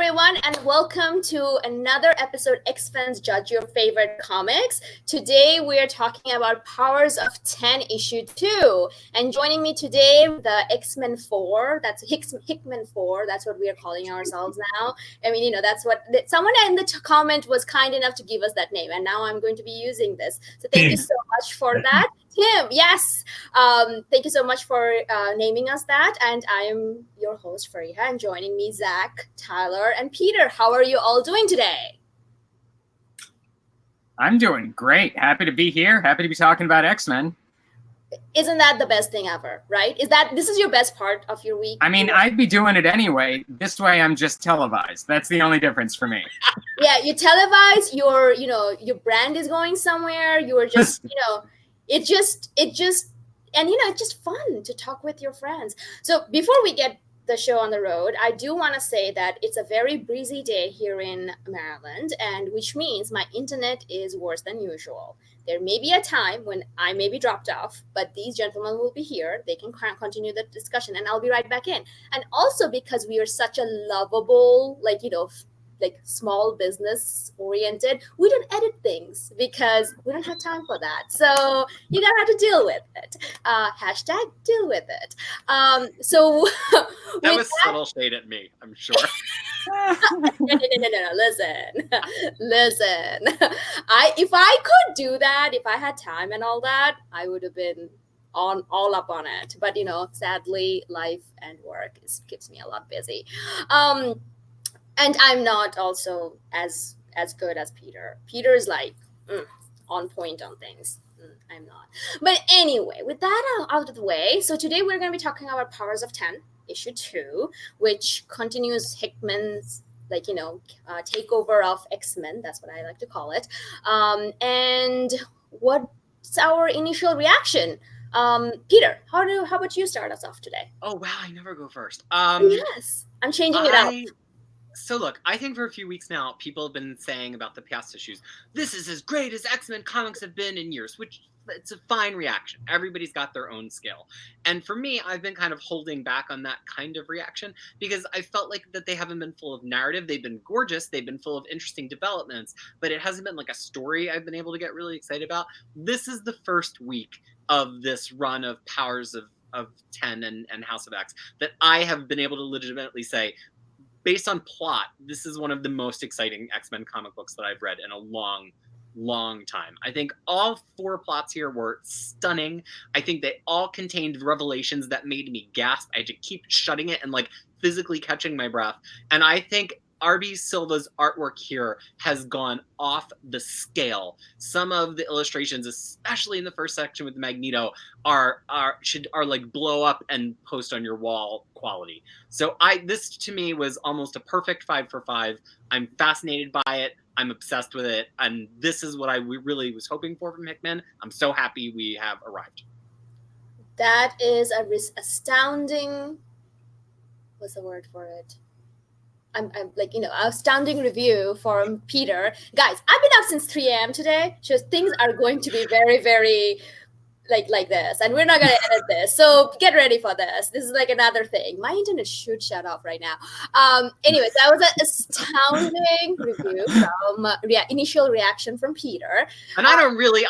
everyone, and welcome to another episode X-Men's Judge Your Favorite Comics. Today we are talking about Powers of 10 issue 2. And joining me today, the X-Men 4, that's Hickman 4, that's what we are calling ourselves now. I mean, that's what someone in the comment was kind enough to give us that name, and now I'm going to be using this. So thank you so much for that. Tim, yes. Thank you so much for naming us that. And I am your host, Fariha, and joining me, Zach, Tyler, and Peter. How are you all doing today? I'm doing great. Happy to be here. Happy to be talking about X-Men. Isn't that the best thing ever, right? This is your best part of your week? I mean, I'd be doing it anyway. This way I'm just televised. That's the only difference for me. Yeah, you televise, your brand is going somewhere. You're just, it's just fun to talk with your friends. So before we get the show on the road, I do want to say that it's a very breezy day here in Maryland, and which means my internet is worse than usual. There may be a time when I may be dropped off, but these gentlemen will be here. They can continue the discussion, and I'll be right back in. And also because we are such a lovable, small business oriented, we don't edit things because we don't have time for that. So you gotta have to deal with it. Hashtag deal with it. So that was subtle shade at me, I'm sure. No. Listen. If I could do that, if I had time and all that, I would have been all up on it. But sadly, life and work keeps me a lot busy. And I'm not also as good as Peter. Peter's on point on things. I'm not. But anyway, with that out of the way, so today we're going to be talking about Powers of 10, issue 2, which continues Hickman's takeover of X-Men. That's what I like to call it. And what's our initial reaction? Peter, how about you start us off today? Oh wow, I never go first. Yes, I'm changing it up. So look, I think for a few weeks now, people have been saying about the past issues, this is as great as X-Men comics have been in years, which it's a fine reaction. Everybody's got their own scale. And for me, I've been kind of holding back on that kind of reaction because I felt like that they haven't been full of narrative. They've been gorgeous. They've been full of interesting developments, but it hasn't been like a story I've been able to get really excited about. This is the first week of this run of Powers of 10 and House of X that I have been able to legitimately say, based on plot, this is one of the most exciting X-Men comic books that I've read in a long, long time. I think all 4 plots here were stunning. I think they all contained revelations that made me gasp. I had to keep shutting it and physically catching my breath. And I think R.B. Silva's artwork here has gone off the scale. Some of the illustrations, especially in the first section with Magneto, are blow up and post on your wall quality. So this to me was almost a perfect 5 for 5. I'm fascinated by it. I'm obsessed with it, and this is what I really was hoping for from Hickman. I'm so happy we have arrived. That is a astounding. What's the word for it? I'm astounding review from Peter. Guys, I've been up since 3 a.m. today. Just things are going to be very, very like this, and we're not going to edit this. So get ready for this. This is another thing. My internet should shut off right now. Anyways, that was an astounding review from initial reaction from Peter. And I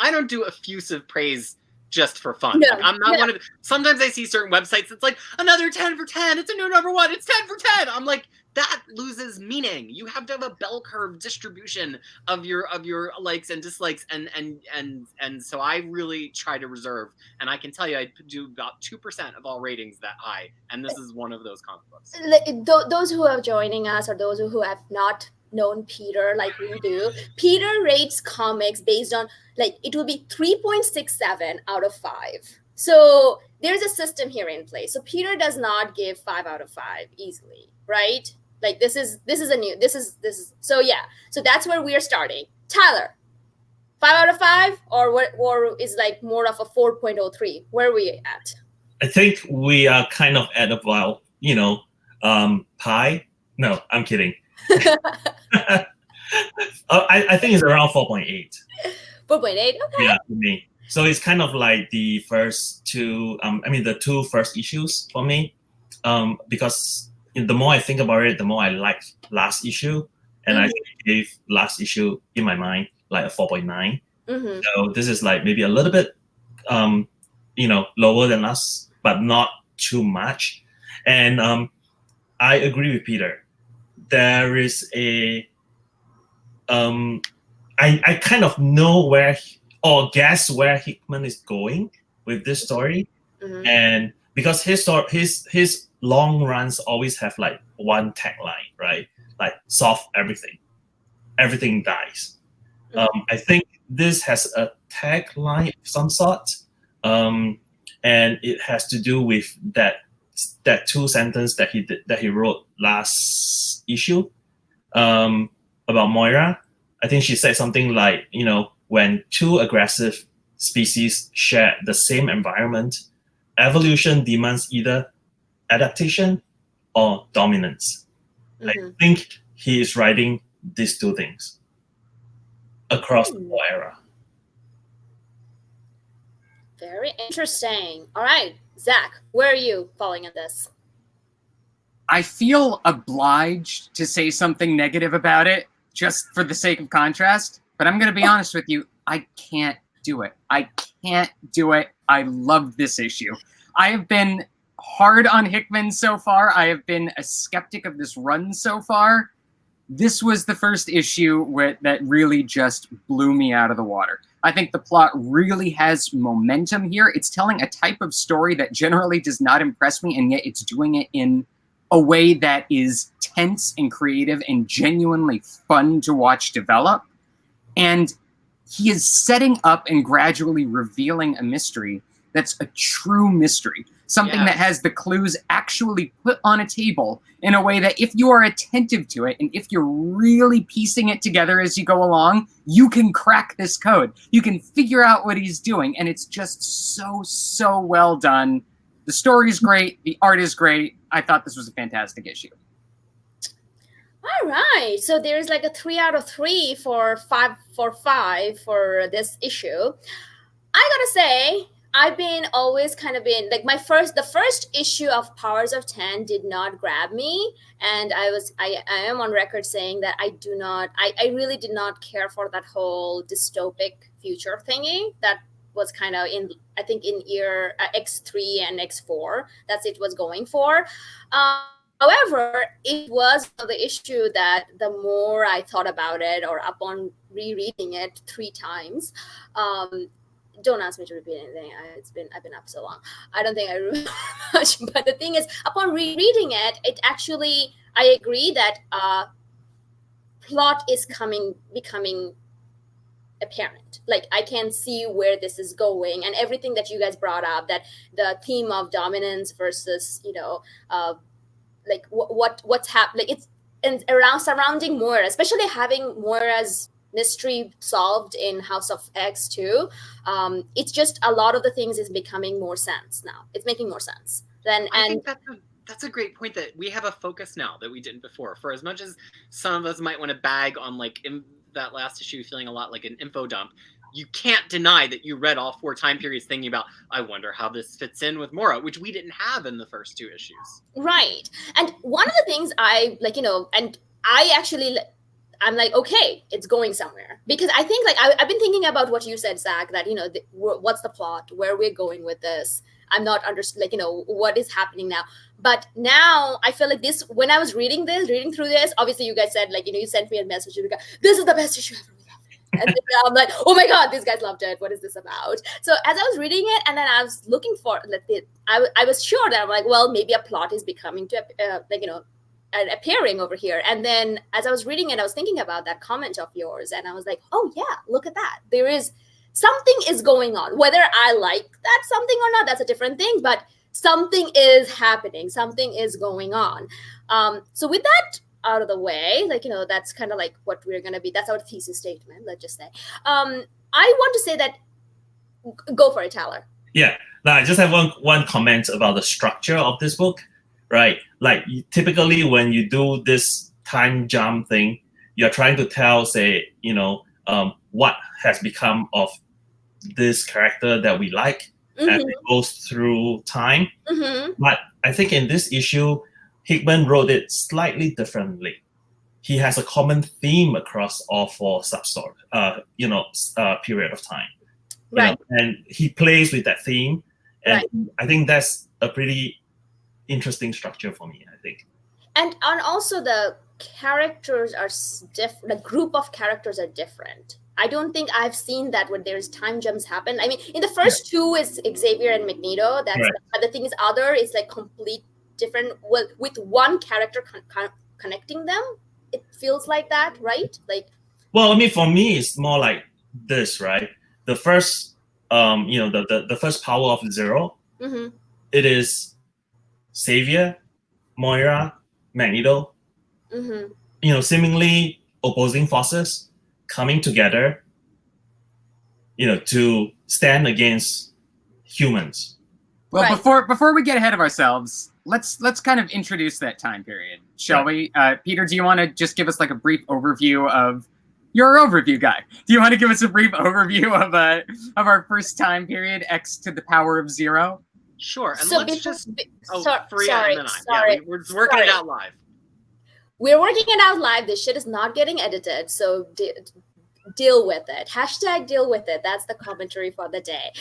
don't do effusive praise just for fun. No, I'm not one of. Sometimes I see certain websites. It's another 10 for 10. It's a new number 1. It's 10 for 10. I'm like, that loses meaning. You have to have a bell curve distribution of your likes and dislikes, and so I really try to reserve. And I can tell you, I do about 2% of all ratings that high, and this is one of those comic books. Those who are joining us, or those who have not known Peter like we do, Peter rates comics based on it will be 3.67 out of 5. So there's a system here in place. So Peter does not give 5 out of 5 easily, right? This is so yeah. So that's where we are starting. Tyler, 5 out of 5, or is more of a 4.03? Where are we at? I think we are kind of at about pi. No, I'm kidding. I think it's around 4.8. 4.8. Okay. Yeah, for me. So it's kind of like the first 2. The 2 first issues for me, because the more I think about it, the more I like last issue, and I gave last issue in my mind like a 4.9. So this is like maybe a little bit, lower than last, but not too much. And I agree with Peter. There is a I kind of know where or guess where Hickman is going with this story, and because his long runs always have like one tagline, right? Like solve everything, everything dies. I think this has a tagline of some sort, and it has to do with that 2 sentence that he wrote last issue about Moira. I think she said something like, when two aggressive species share the same environment, evolution demands either adaptation or dominance. I think he is writing these two things across the whole era. Very interesting. All right, Zach, where are you falling in this? I feel obliged to say something negative about it just for the sake of contrast, but I'm going to be honest with you. I can't do it. I can't do it. I love this issue. I have been hard on Hickman so far. I have been a skeptic of this run so far. This was the first issue that really just blew me out of the water. I think the plot really has momentum here. It's telling a type of story that generally does not impress me, and yet it's doing it in a way that is tense and creative and genuinely fun to watch develop. And he is setting up and gradually revealing a mystery that's a true mystery. Something that has the clues actually put on a table in a way that if you are attentive to it and if you're really piecing it together as you go along, you can crack this code. You can figure out what he's doing. And it's just so well done. The story is great. The art is great. I thought this was a fantastic issue. All right. So there's like a 3 out of 3 for 5 for this issue. I gotta say, I've been always kind of been like the first issue of Powers of 10 did not grab me, and I am on record saying that I really did not care for that whole dystopic future thingy that was kind of in year X3 and X4. That's it was going for. However, it was the issue that the more I thought about it, or upon rereading it 3 times, don't ask me to repeat anything. I've been up so long. I don't think I remember much. But the thing is, upon rereading it, I agree that plot is becoming apparent. Like I can see where this is going, and everything that you guys brought up, that the theme of dominance versus like what's happening. It's around surrounding Moira, especially having Moira's mystery solved in House of X too. It's just a lot of the things is becoming more sense now. It's making more sense. I think that's a great point, that we have a focus now that we didn't before. For as much as some of us might want to bag on like in that last issue feeling a lot like an info dump, you can't deny that you read all 4 time periods thinking about, I wonder how this fits in with Moira, which we didn't have in the first 2 issues. Right. And one of the things I like, and I'm like, okay, it's going somewhere. Because I think like I've been thinking about what you said, Zach, that, what's the plot, where we're going with this. I'm not what is happening now. But now I feel like this, when I was reading through this, obviously you guys said, like, you sent me a message, this is the best issue ever. And then I'm like, oh my God, these guys loved it. What is this about? So as I was reading it, and then I was looking for, I was sure that I'm like, well, maybe a plot is becoming to, appearing over here. And then as I was reading it, I was thinking about that comment of yours, and I was like, oh yeah, look at that. There is something is going on. Whether I like that something or not, that's a different thing, but something is happening. Something is going on. So with that out of the way, that's kind of like what we're going to be. That's our thesis statement, let's just say. I want to say that, go for it, Tyler. Yeah. Now, I just have one comment about the structure of this book, right? Like typically when you do this time jump thing, you're trying to tell, say, what has become of this character that we like, and it goes through time. But I think in this issue, Hickman wrote it slightly differently. He has a common theme across all four sub-story, period of time. Right. And he plays with that theme, and Right. I think that's a pretty interesting structure for me, I think. And also the characters are different. The group of characters are different. I don't think I've seen that when there's time jumps happen. I mean, in the first two is Xavier and Magneto. That's Right. But the thing is, other is like complete different. Well, with one character connecting them, it feels like that, right? Like. Well, I mean, for me, it's more like this, right? The first, the first power of Zero. Mm-hmm. It is Xavier, Moira, Magneto. Mm-hmm. Seemingly opposing forces coming together, to stand against humans. Well, Right. before we get ahead of ourselves, let's kind of introduce that time period, shall we? Peter, do you want to just give us like a brief overview of? You're an overview guy. Do you want to give us a brief overview of our first time period, X to the power of 0? Sure, and So let's before- just. sorry, and then I. sorry, Yeah, we're just working it sorry. out live. We're working it out live. This shit is not getting edited, so deal with it. # deal with it. That's the commentary for the day.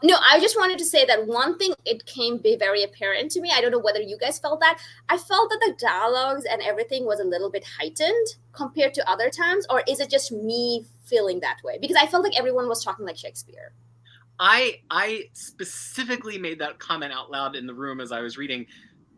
No, I just wanted to say that one thing, it came be very apparent to me. I don't know whether you guys felt that. I felt that the dialogues and everything was a little bit heightened compared to other times, or is it just me feeling that way? Because I felt like everyone was talking like Shakespeare. I specifically made that comment out loud in the room as I was reading.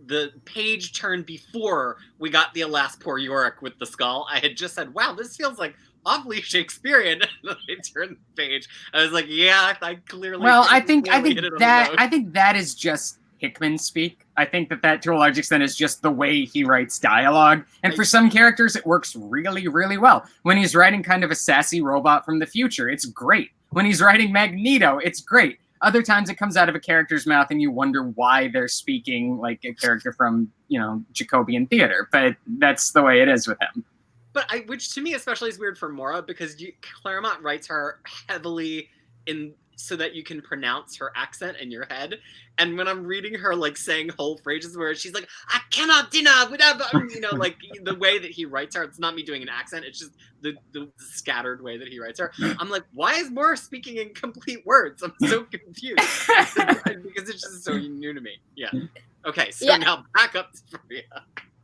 The page turned before we got the alas poor Yorick with the skull. I had just said, wow, this feels like awfully Shakespearean. And then I turned the page. I was like, yeah, I clearly. Well, I think hit it on the nose. that is just Hickman speak. I think that to a large extent is just the way he writes dialogue. And for some characters, it works really, really well. When he's writing kind of a sassy robot from the future, it's great. When he's writing Magneto, it's great. Other times it comes out of a character's mouth and you wonder why they're speaking like a character from, Jacobian theater. But that's the way it is with him. But which to me especially is weird for Mora, because Claremont writes her heavily so that you can pronounce her accent in your head. And when I'm reading her like saying whole phrases where she's like, I cannot dinner without, like the way that he writes her, it's not me doing an accent, it's just the scattered way that he writes her. I'm like, why is Mora speaking in complete words? I'm so confused because it's just so new to me. Yeah. Okay, so now back up to Maria.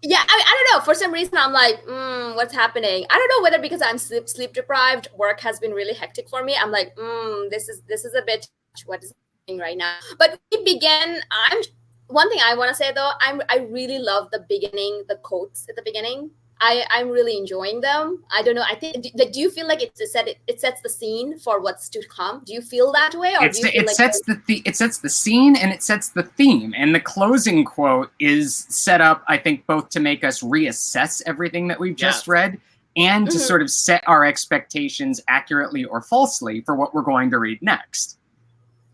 Yeah, I don't know. For some reason, I'm like, what's happening? I don't know whether because I'm sleep deprived, work has been really hectic for me. I'm like, this is a bit what is happening right now. But we began. One thing I want to say though, I really love the beginning, the quotes at the beginning. I'm really enjoying them. I don't know. I think do you feel like it sets the scene for what's to come? Do you feel that way, or do you feel it sets the scene and it sets the theme? And the closing quote is set up, I think, both to make us reassess everything that we've just read and to sort of set our expectations accurately or falsely for what we're going to read next.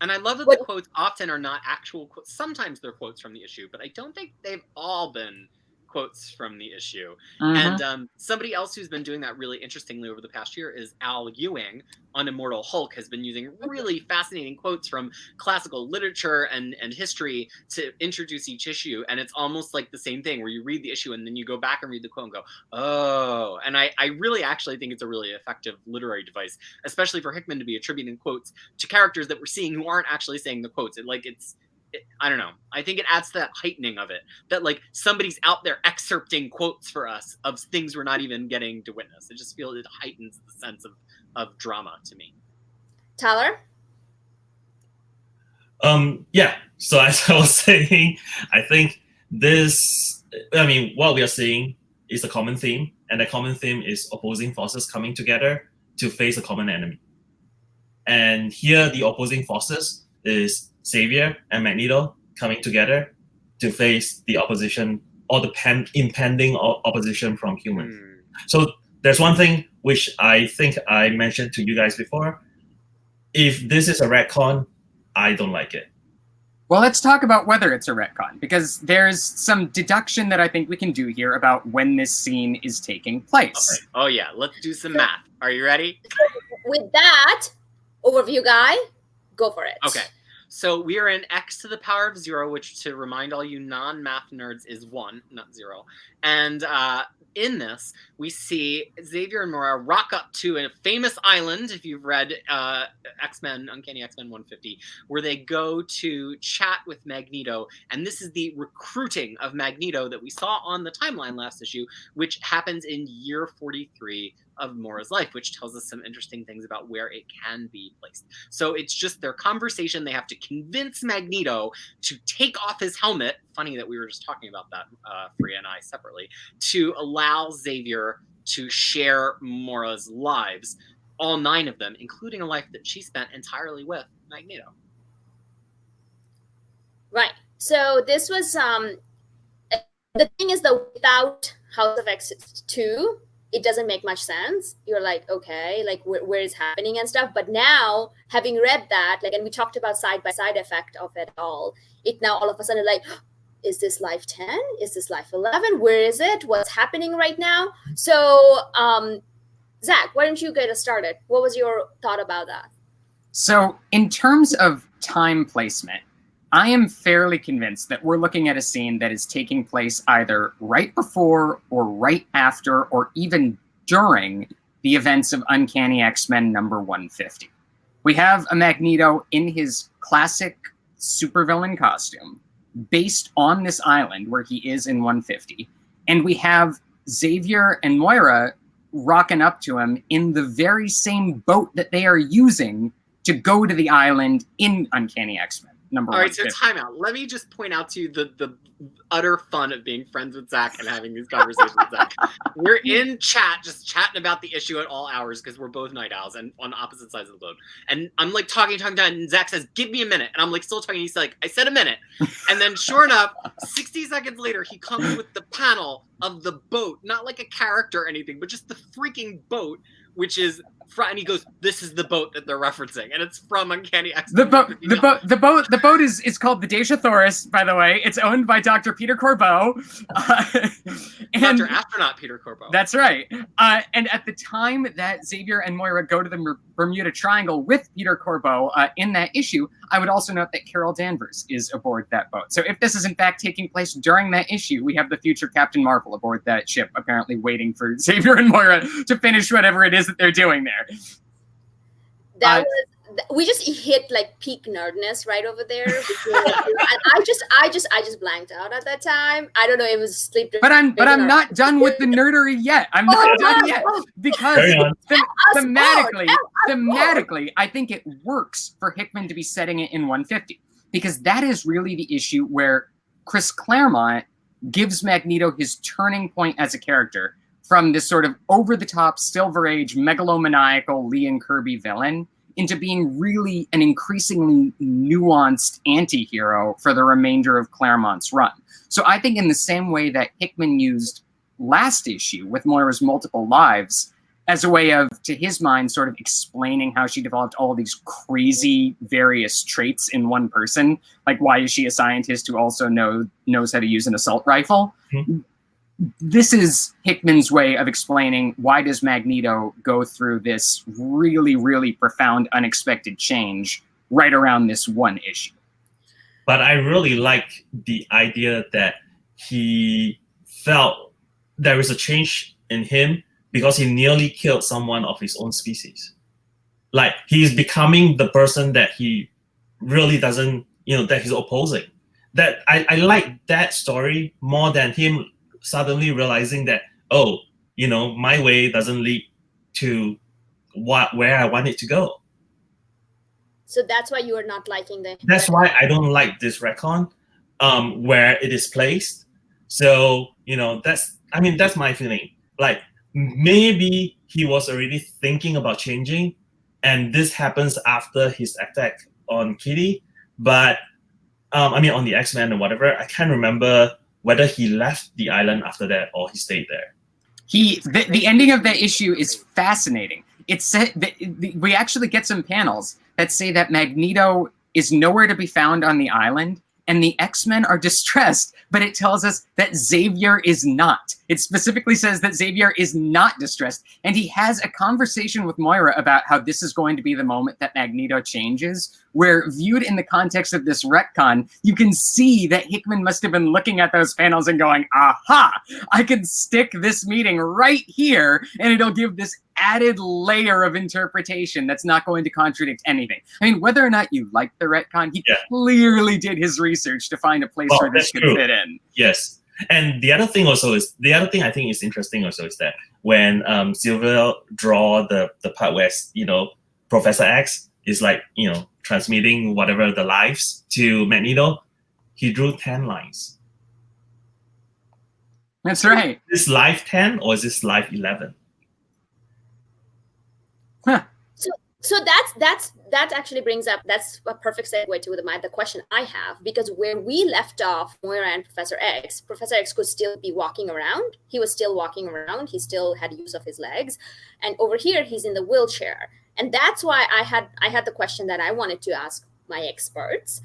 And I love that the quotes often are not actual quotes. Sometimes they're quotes from the issue, but I don't think they've all been quotes from the issue. And somebody else who's been doing that really interestingly over the past year is Al Ewing on Immortal Hulk, has been using really fascinating quotes from classical literature and history to introduce each issue. And it's almost like the same thing where you read the issue and then you go back and read the quote and go, oh. And I really actually think it's a really effective literary device, especially for Hickman to be attributing quotes to characters that we're seeing who aren't actually saying the quotes. I don't know. I think it adds to that heightening of it, that like somebody's out there excerpting quotes for us of things we're not even getting to witness. I just feel it heightens the sense of drama to me. Tyler? Yeah. So as I was saying, I think what we are seeing is a common theme, and the common theme is opposing forces coming together to face a common enemy. And here the opposing forces is Xavier and Magneto coming together to face the opposition or the impending opposition from humans. So there's one thing which I think I mentioned to you guys before. If this is a retcon, I don't like it. Well, let's talk about whether it's a retcon, because there's some deduction that I think we can do here about when this scene is taking place. Okay. Oh yeah, let's do some math. Are you ready? With that overview guy, go for it. Okay. So we are in x to the power of 0, which, to remind all you non-math nerds, is 1, not 0. And in this, we see Xavier and Moira rock up to a famous island, if you've read X-Men, Uncanny X-Men 150, where they go to chat with Magneto. And this is the recruiting of Magneto that we saw on the timeline last issue, which happens in year 43 of Moira's life, which tells us some interesting things about where it can be placed. So it's just their conversation. They have to convince Magneto to take off his helmet. Funny that we were just talking about that, Freya and I separately, to allow Xavier to share Moira's lives, all 9 of them, including a life that she spent entirely with Magneto. Right. So this was the thing is that without House of X2, it doesn't make much sense. You're like, okay, like where is happening and stuff. But now, having read that, like, and we talked about side-by-side effect of it all, it now all of a sudden like, is this life 10? Is this life 11? Where is it? What's happening right now? So, Zach, why don't you get us started? What was your thought about that? So in terms of time placement, I am fairly convinced that we're looking at a scene that is taking place either right before or right after or even during the events of Uncanny X-Men number 150. We have a Magneto in his classic supervillain costume based on this island where he is in 150. And we have Xavier and Moira rocking up to him in the very same boat that they are using to go to the island in Uncanny X-Men. All right, so time out. Let me just point out to you the utter fun of being friends with Zach and having these conversations with Zach. We're in chat, just chatting about the issue at all hours because we're both night owls and on opposite sides of the globe. And I'm like talking, and Zach says, "Give me a minute," and I'm like still talking. He's like, "I said a minute," and then sure enough, 60 seconds later, he comes with the panel of the boat, not like a character or anything, but just the freaking boat, which is. And he goes, "This is the boat that they're referencing," and it's from Uncanny X-Men. The boat is called the Deja Thoris, by the way. It's owned by Dr. Peter Corbeau. Dr. Astronaut Peter Corbeau. That's right. And at the time that Xavier and Moira go to the Bermuda Triangle with Peter Corbeau in that issue, I would also note that Carol Danvers is aboard that boat. So if this is in fact taking place during that issue, we have the future Captain Marvel aboard that ship, apparently waiting for Xavier and Moira to finish whatever it is that they're doing there. That was we just hit like peak nerdness right over there. And I just blanked out at that time. I don't know, it was sleep. But I'm not done with the nerdery yet. I'm not done yet because thematically, I think it works for Hickman to be setting it in 150 because that is really the issue where Chris Claremont gives Magneto his turning point as a character from this sort of over-the-top Silver Age megalomaniacal Lee and Kirby villain into being really an increasingly nuanced anti-hero for the remainder of Claremont's run. So I think in the same way that Hickman used last issue with Moira's multiple lives as a way of, to his mind, sort of explaining how she developed all these crazy various traits in one person, like why is she a scientist who also knows how to use an assault rifle? Mm-hmm. This is Hickman's way of explaining why does Magneto go through this really, really profound, unexpected change right around this one issue. But I really like the idea that he felt there was a change in him because he nearly killed someone of his own species. Like, he's becoming the person that he really doesn't, that he's opposing. That I like that story more than him suddenly realizing that, my way doesn't lead to where I want it to go. So that's why you are not liking the. That's why I don't like this retcon, where it is placed. So that's my feeling. Like, maybe he was already thinking about changing, and this happens after his attack on Kitty. But on the X-Men or whatever, I can't remember whether he left the island after that or he stayed there. The ending of that issue is fascinating. It said that we actually get some panels that say that Magneto is nowhere to be found on the island and the X-Men are distressed, but it tells us that Xavier is not. It specifically says that Xavier is not distressed, and he has a conversation with Moira about how this is going to be the moment that Magneto changes, where viewed in the context of this retcon, you can see that Hickman must have been looking at those panels and going, aha, I can stick this meeting right here, and it'll give this added layer of interpretation that's not going to contradict anything. I mean, whether or not you like the retcon, he clearly did his research to find a place where this could fit in. Yes. And the other thing I think is interesting also is that when Silver draw the part where, you know, Professor X is like, you know, transmitting whatever the lives to Magneto, he drew 10 lines. That's right. Is this life 10 or is this life 11? Huh. So that actually brings up, that's a perfect segue to the question I have, because where we left off Moira and Professor X could still be walking around. He was still walking around. He still had use of his legs, and over here he's in the wheelchair. And that's why I had the question that I wanted to ask my experts.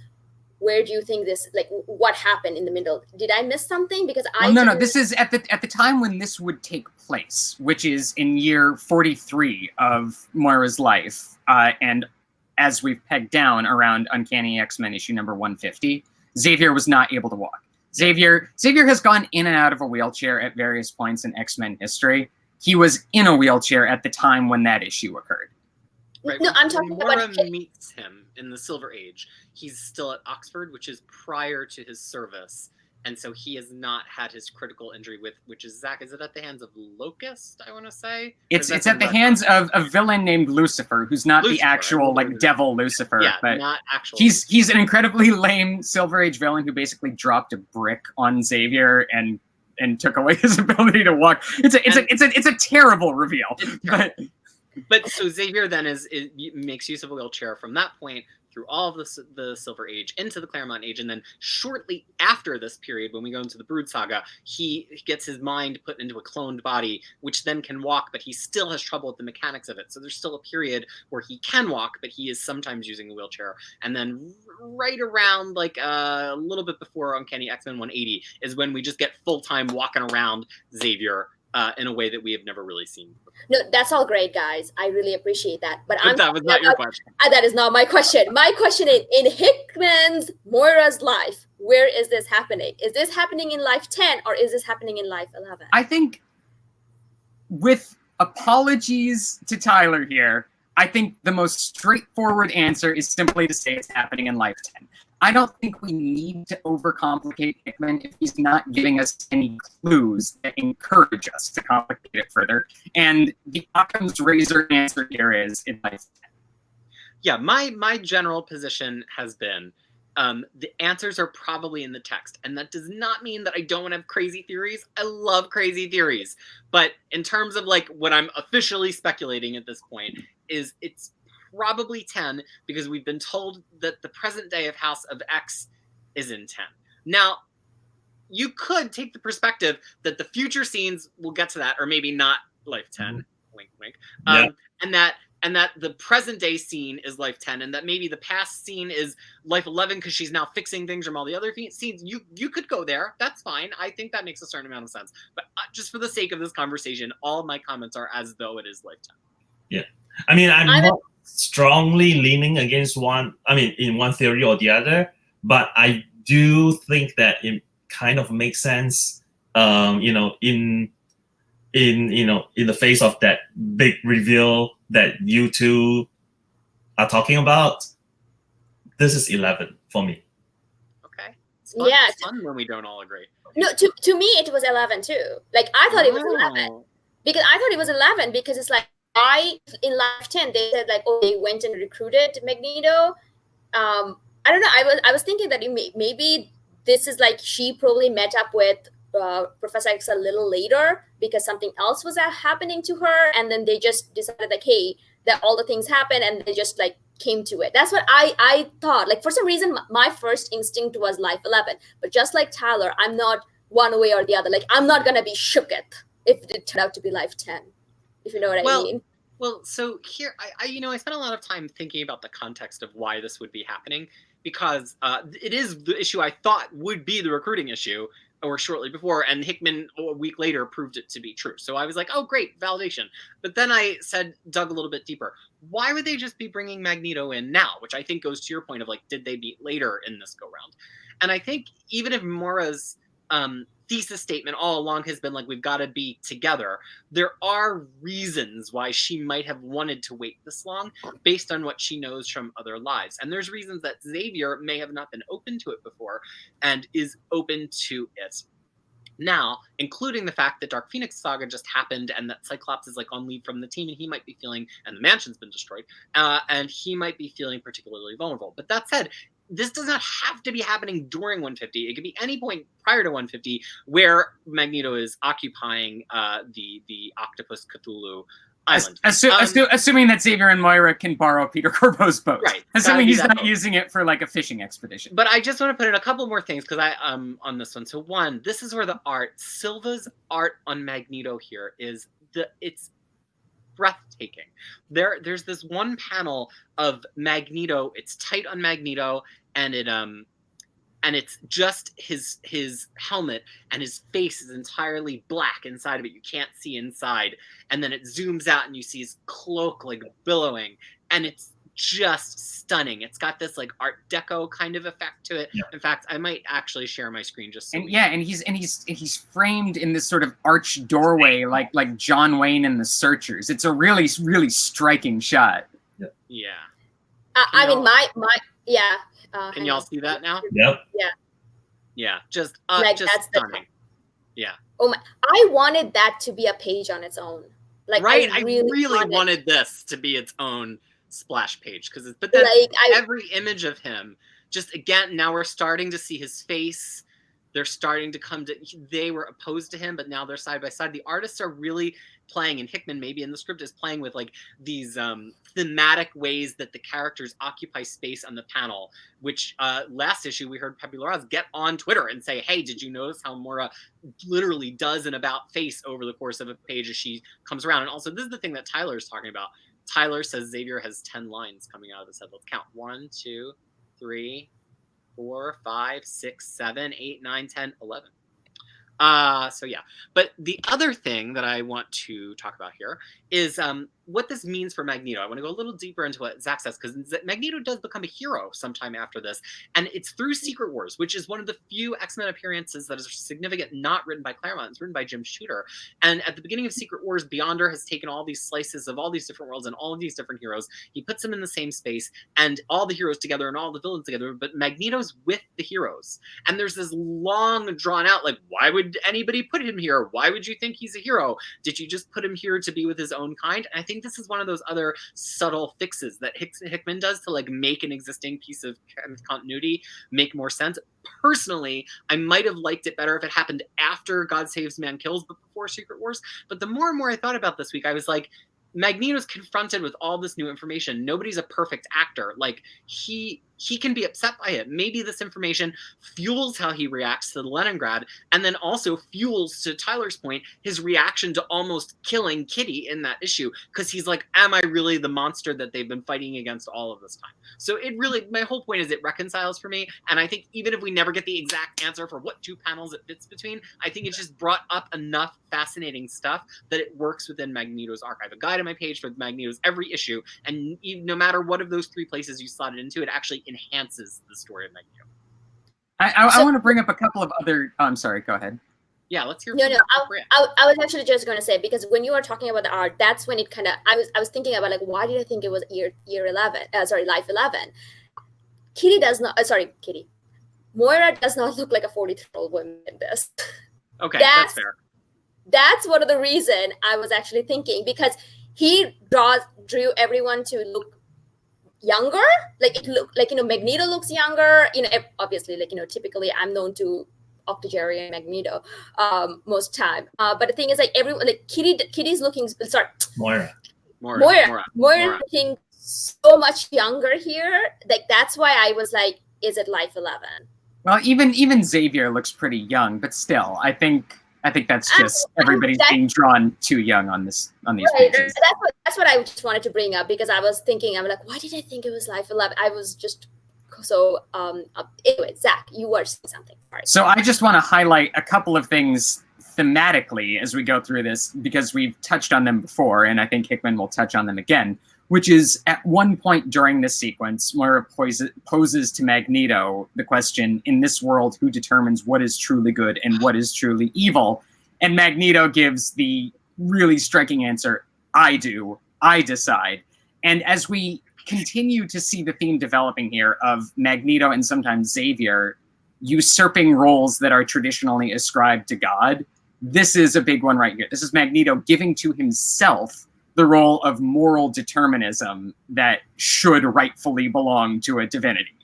Where do you think this, like, what happened in the middle? Did I miss something? Because no. This is at the time when this would take place, which is in year 43 of Moira's life, and as we've pegged down around Uncanny X-Men issue number 150, Xavier was not able to walk. Xavier has gone in and out of a wheelchair at various points in X-Men history. He was in a wheelchair at the time when that issue occurred. Right. No, I'm talking Moira about meets him in the Silver Age. He's still at Oxford, which is prior to his service, and so he has not had his critical injury which is Zach. Is it at the hands of Locust? I want to say it's at the hands of a villain named Lucifer, who's not the actual like devil Lucifer, but not actual. He's an incredibly lame Silver Age villain who basically dropped a brick on Xavier and took away his ability to walk. It's a terrible reveal, But so Xavier then makes use of a wheelchair from that point through all of the Silver Age into the Claremont Age, and then shortly after this period, when we go into the Brood Saga, he gets his mind put into a cloned body, which then can walk, but he still has trouble with the mechanics of it. So there's still a period where he can walk, but he is sometimes using a wheelchair. And then right around like a little bit before Uncanny X-Men 180 is when we just get full-time walking around Xavier in a way that we have never really seen before. No, that's all great, guys. I really appreciate that. But that was not your question. That is not my question. My question is, in Hickman's Moira's life, where is this happening? Is this happening in life 10 or is this happening in life 11? I think, with apologies to Tyler here, I think the most straightforward answer is simply to say it's happening in life 10. I don't think we need to overcomplicate Hickman if he's not giving us any clues that encourage us to complicate it further. And the Occam's razor answer here is in life 10. Yeah, my general position has been the answers are probably in the text. And that does not mean that I don't have crazy theories. I love crazy theories. But in terms of like what I'm officially speculating at this point is it's probably 10 because we've been told that the present day of House of X is in 10. Now, you could take the perspective that the future scenes will get to that, or maybe not life 10, wink, wink, and that the present day scene is life 10, and that maybe the past scene is life 11 because she's now fixing things from all the other scenes. You could go there. That's fine. I think that makes a certain amount of sense. But just for the sake of this conversation, all of my comments are as though it is life 10. Yeah. I mean, I'm not strongly leaning against in one theory or the other, but I do think that it kind of makes sense, in the face of that big reveal that you two are talking about. This is 11 for me. Okay. It's fun when we don't all agree. No, to me it was 11 too. Like I thought it was 11 because I thought it was 11 because it's like in life 10 they said like, oh, they went and recruited Magneto. I don't know. I was thinking that maybe this is like she probably met up with Professor X a little later because something else was happening to her, and then they just decided like, hey, that all the things happen, and they just like came to it. That's what I thought. Like for some reason, my first instinct was life 11, but just like Tyler, I'm not one way or the other. Like I'm not gonna be shooketh if it turned out to be life 10. If you know what I mean. Well, so here, I spent a lot of time thinking about the context of why this would be happening, because it is the issue I thought would be the recruiting issue, or shortly before, and Hickman a week later proved it to be true. So I was like, oh, great, validation. But then I dug a little bit deeper. Why would they just be bringing Magneto in now? Which I think goes to your point of like, did they meet later in this go round? And I think even if Moira's thesis statement all along has been like, we've got to be together, there are reasons why she might have wanted to wait this long based on what she knows from other lives. And there's reasons that Xavier may have not been open to it before and is open to it now, including the fact that Dark Phoenix saga just happened and that Cyclops is like on leave from the team, and he might be feeling, and the mansion's been destroyed, and he might be feeling particularly vulnerable. But that said, this does not have to be happening during 150. It could be any point prior to 150 where Magneto is occupying the Octopus Cthulhu island. Assuming that Xavier and Moira can borrow Peter Corbo's boat. Right. Assuming he's not using it for like a fishing expedition. But I just want to put in a couple more things because I on this one. So one, this is where the art, Silva's art on Magneto here is it's breathtaking. There's this one panel of Magneto. It's tight on Magneto, and it's just his helmet, and his face is entirely black inside of it. You can't see inside, and then it zooms out, and you see his cloak like billowing, and it's just stunning. It's got this like Art Deco kind of effect to it. Yeah. In fact, I might actually share my screen just so he's framed in this sort of arched doorway like John Wayne in The Searchers. It's a really, really striking shot. Yeah. I mean, can y'all see that now? Yep. Yeah. Yeah. Just that's stunning. Yeah. Oh my! I wanted that to be a page on its own. Like, right. I really wanted this to be its own splash page but then every image of him, just again, now we're starting to see his face. They're starting to they were opposed to him, but now they're side by side. The artists are really playing, and Hickman maybe in the script is playing with like these thematic ways that the characters occupy space on the panel, which last issue we heard Pepe Larraz get on Twitter and say, hey, did you notice how Moira literally does an about face over the course of a page as she comes around? And also, this is the thing that Tyler is talking about. Tyler says Xavier has 10 lines coming out of his head. Let's count. 1, 2, 3, 4, 5, 6, 7, 8, 9, 10, 11. So yeah. But the other thing that I want to talk about here is what this means for Magneto. I want to go a little deeper into what Zach says, because Magneto does become a hero sometime after this, and it's through Secret Wars, which is one of the few X-Men appearances that is significant, not written by Claremont. It's written by Jim Shooter. And at the beginning of Secret Wars, Beyonder has taken all these slices of all these different worlds and all of these different heroes. He puts them in the same space, and all the heroes together and all the villains together, but Magneto's with the heroes. And there's this long, drawn out, like, why would anybody put him here? Why would you think he's a hero? Did you just put him here to be with his own kind? And I think this is one of those other subtle fixes that Hickman does to like make an existing piece of continuity make more sense. Personally, I might have liked it better if it happened after God Saves Man Kills, but before Secret Wars. But the more and more I thought about this week, I was like, Magneto's confronted with all this new information. Nobody's a perfect actor. Like, he can be upset by it. Maybe this information fuels how he reacts to the Leningrad, and then also fuels, to Tyler's point, his reaction to almost killing Kitty in that issue, because he's like, am I really the monster that they've been fighting against all of this time? So it really, my whole point is it reconciles for me, and I think even if we never get the exact answer for what two panels it fits between, I think it's just brought up enough fascinating stuff that it works within Magneto's arc. I have a guide on my page for Magneto's every issue, and no matter what of those three places you slot it into, it actually enhances the story of Magneto. I want to bring up a couple of other. I'm sorry. Go ahead. Yeah, let's hear. I was actually just going to say, because when you were talking about the art, that's when it kind of. I was thinking about like, why did I think it was life 11? Kitty. Moira does not look like a 43-year-old woman in this. Okay, that's fair. That's one of the reason I was actually thinking, because he drew everyone to look younger, like it looked like, Magneto looks younger, obviously, like, typically I'm known to Octogerry and Magneto most time, but the thing is, like, everyone, like Kitty's looking, Moira looking so much younger here. Like, that's why I was like, is it life 11? Well, even Xavier looks pretty young, but still, I think that's just everybody's being drawn too young on these pages. That's what I just wanted to bring up, because I was thinking, I'm like, why did I think it was life 11? I was just So anyway, Zach, you were saying something. Sorry. So I just want to highlight a couple of things thematically as we go through this, because we've touched on them before, and I think Hickman will touch on them again, which is at one point during this sequence, Moira poses to Magneto the question, in this world, who determines what is truly good and what is truly evil? And Magneto gives the really striking answer, I do, I decide. And as we continue to see the theme developing here of Magneto and sometimes Xavier usurping roles that are traditionally ascribed to God, this is a big one right here. This is Magneto giving to himself the role of moral determinism that should rightfully belong to a divinity.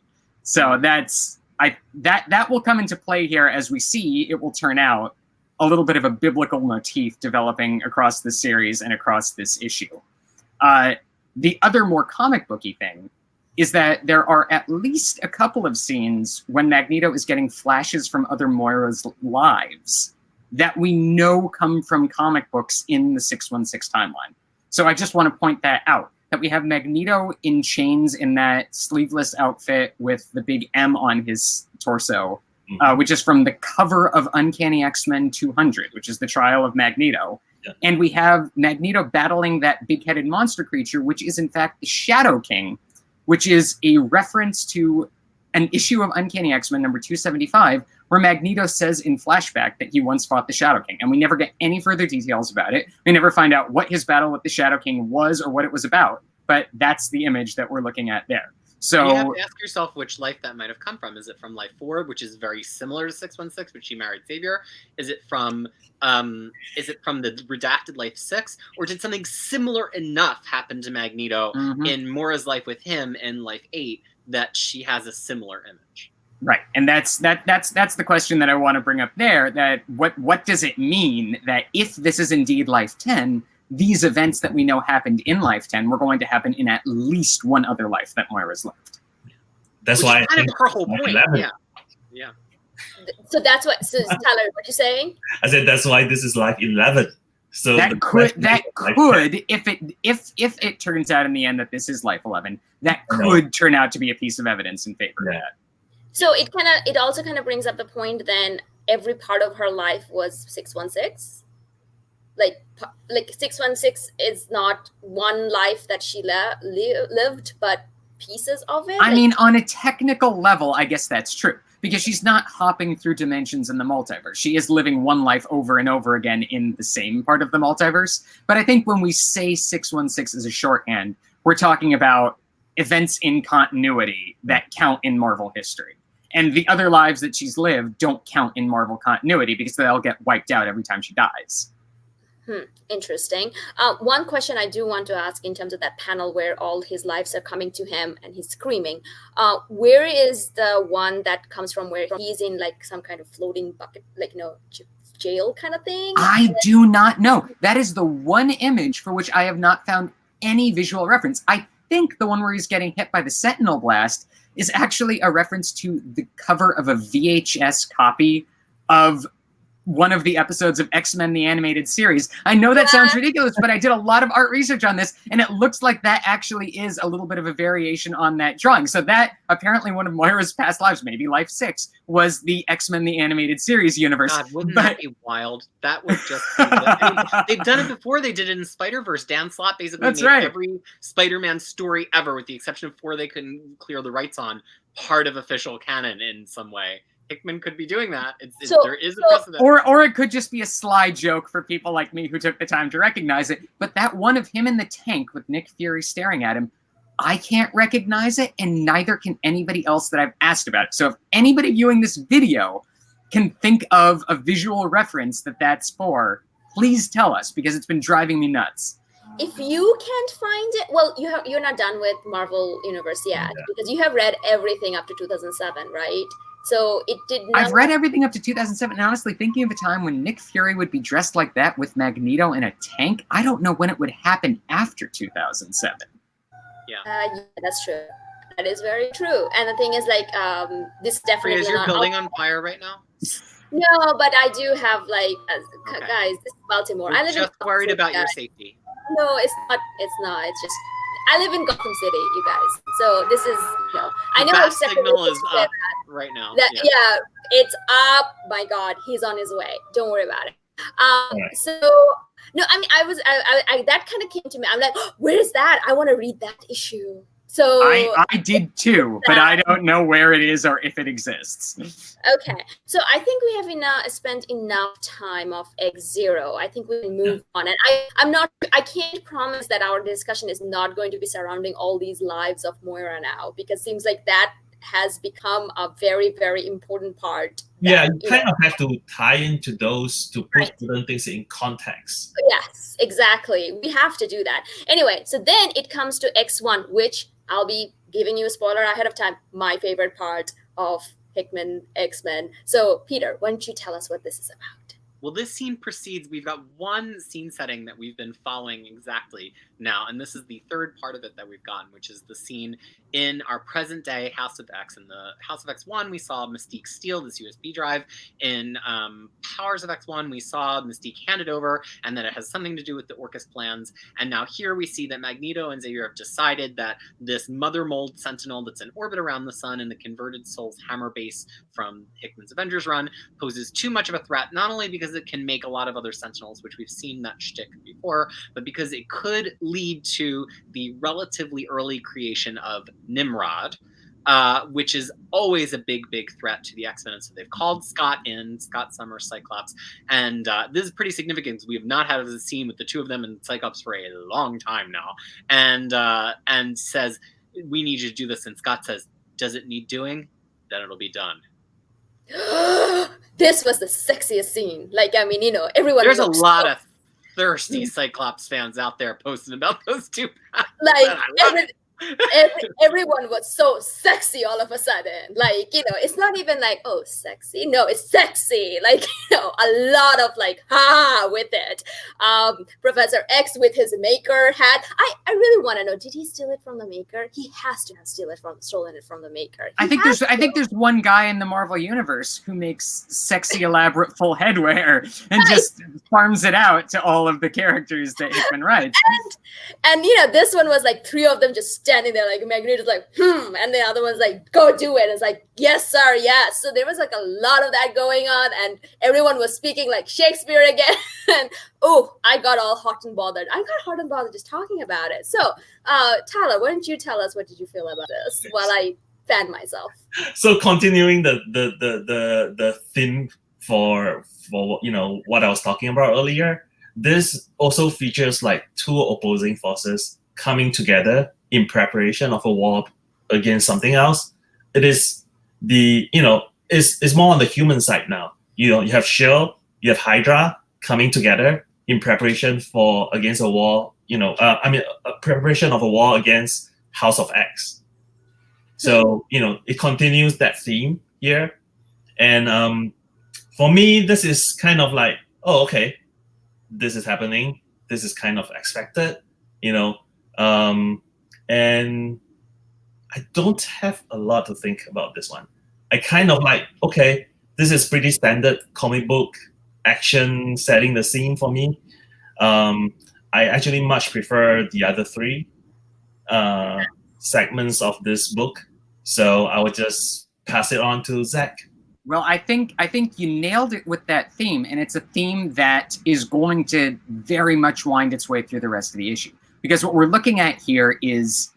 So that will come into play here as we see it will turn out a little bit of a biblical motif developing across the series and across this issue. The other more comic booky thing is that there are at least a couple of scenes when Magneto is getting flashes from other Moira's lives that we know come from comic books in the 616 timeline. So I just want to point that out, that we have Magneto in chains in that sleeveless outfit with the big M on his torso, which is from the cover of Uncanny X-Men 200, which is the trial of Magneto. Yeah. And we have Magneto battling that big-headed monster creature, which is in fact the Shadow King, which is a reference to an issue of Uncanny X-Men number 275, where Magneto says in flashback that he once fought the Shadow King. And we never get any further details about it. We never find out what his battle with the Shadow King was or what it was about. But that's the image that we're looking at there. So you have to ask yourself which life that might have come from. Is it from life 4, which is very similar to 616, which she married Xavier? Is it from the redacted life 6, or did something similar enough happen to Magneto in Moira's life with him in life 8 that she has a similar image? Right, and that's the question that I want to bring up there. That what does it mean that if this is indeed life 10? These events that we know happened in life 10 were going to happen in at least one other life that Moira's lived. That's which why is kind of her whole point. 11. Yeah. So that's what. So Tyler, what you saying? I said that's why this is life 11. So that could if it turns out in the end that this is life 11, that could turn out to be a piece of evidence in favor of that. So it also kind of brings up the point. Then every part of her life was 616. Like 616 is not one life that she lived, but pieces of it. I mean, on a technical level, I guess that's true, because she's not hopping through dimensions in the multiverse. She is living one life over and over again in the same part of the multiverse. But I think when we say 616 as a shorthand, we're talking about events in continuity that count in Marvel history. And the other lives that she's lived don't count in Marvel continuity because they'll get wiped out every time she dies. Interesting. One question I do want to ask in terms of that panel where all his lives are coming to him and he's screaming, where is the one that comes from where he's in like some kind of floating bucket, like, jail kind of thing? I do not know. That is the one image for which I have not found any visual reference. I think the one where he's getting hit by the Sentinel blast is actually a reference to the cover of a VHS copy of one of the episodes of X-Men, the animated series. I know that sounds ridiculous, but I did a lot of art research on this, and it looks like that actually is a little bit of a variation on that drawing. So that, apparently one of Moira's past lives, maybe life 6, was the X-Men, the animated series universe. God, wouldn't that be wild? That would just be they've done it before. They did it in Spider-Verse. Dan Slott basically made every Spider-Man story ever, with the exception of 4 they couldn't clear the rights on, part of official canon in some way. Hickman could be doing that. There is a precedent. Or it could just be a sly joke for people like me who took the time to recognize it. But that one of him in the tank with Nick Fury staring at him, I can't recognize it, and neither can anybody else that I've asked about it. So if anybody viewing this video can think of a visual reference that's for, please tell us, because it's been driving me nuts. If you can't find it, well, you're not done with Marvel Universe yet, because you have read everything up to 2007, right? So it did not. I've read everything up to 2007, and honestly, thinking of a time when Nick Fury would be dressed like that with Magneto in a tank, I don't know when it would happen after 2007. Yeah, that's true. That is very true. And the thing is, like, this definitely is your building on fire right now? No, but I do have guys. This is Baltimore. I'm just worried about your safety. No, it's not. It's not. It's just I live in Gotham City, you guys. So this is, I know Bat how signal is up right now. Yeah, it's up. My God, he's on his way. Don't worry about it. Right. So no, I mean, I that kind of came to me. I'm like, oh, where is that? I want to read that issue. So I did too, but I don't know where it is or if it exists. Okay, so I think we have spent enough time of X0. I think we can move on, and I can't promise that our discussion is not going to be surrounding all these lives of Moira now, because it seems like that has become a very, very important part. Yeah, you kind of have to tie into those to put certain things in context. Yes, exactly. We have to do that. Anyway, so then it comes to X1, which I'll be giving you a spoiler ahead of time. My favorite part of Hickman X-Men. So, Peter, why don't you tell us what this is about? Well, this scene precedes, we've got one scene setting that we've been following exactly now, and this is the third part of it that we've gotten, which is the scene in our present day House of X. In the House of X1, we saw Mystique steal this USB drive. In Powers of X1, we saw Mystique hand it over, and that it has something to do with the Orcus plans. And now here we see that Magneto and Xavier have decided that this Mother Mold Sentinel that's in orbit around the sun in the converted Soul's Hammer base from Hickman's Avengers run poses too much of a threat, not only because it can make a lot of other Sentinels, which we've seen that shtick before, but because it could lead to the relatively early creation of Nimrod, which is always a big, big threat to the X-Men. So they've called Scott in, Scott Summers, Cyclops, and this is pretty significant because we have not had a scene with the two of them and Cyclops for a long time now, and says, we need you to do this, and Scott says, does it need doing? Then it'll be done. This was the sexiest scene. Like, I mean, everyone. There's a lot of thirsty Cyclops fans out there posting about those two. Like, everyone was so sexy all of a sudden. Like, it's not even like, oh, sexy. No, it's sexy. Like, a lot of like, with it. Professor X with his maker hat. I really want to know, did he steal it from the maker? He has to have stolen it from the maker. I think there's one guy in the Marvel universe who makes sexy, elaborate full headwear and just farms it out to all of the characters that Hickman writes. And this one was like three of them just standing there, like Magneto's like, and the other one's like, go do it. And it's like, yes, sir, yes. So there was like a lot of that going on, and everyone was speaking like Shakespeare again. And I got all hot and bothered. I got hot and bothered just talking about it. So, Tyler, why don't you tell us what did you feel about this while I fan myself? So continuing the theme for what I was talking about earlier, this also features like two opposing forces coming together in preparation of a war against something else. It is it's more on the human side now. You have S.H.I.E.L.D., you have Hydra coming together in preparation against a war. Preparation of a war against House of X. So it continues that theme here, and for me, this is kind of like, oh, okay, this is happening. This is kind of expected, and I don't have a lot to think about this one. I kind of like, okay, this is pretty standard comic book action setting the scene for me. I actually much prefer the other three segments of this book. So I would just pass it on to Zach. Well, I think you nailed it with that theme, and it's a theme that is going to very much wind its way through the rest of the issue. Because what we're looking at here is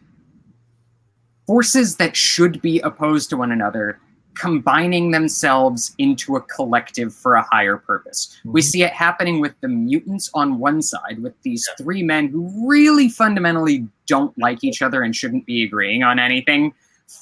forces that should be opposed to one another combining themselves into a collective for a higher purpose. Mm-hmm. We see it happening with the mutants on one side, with these three men who really fundamentally don't like each other and shouldn't be agreeing on anything,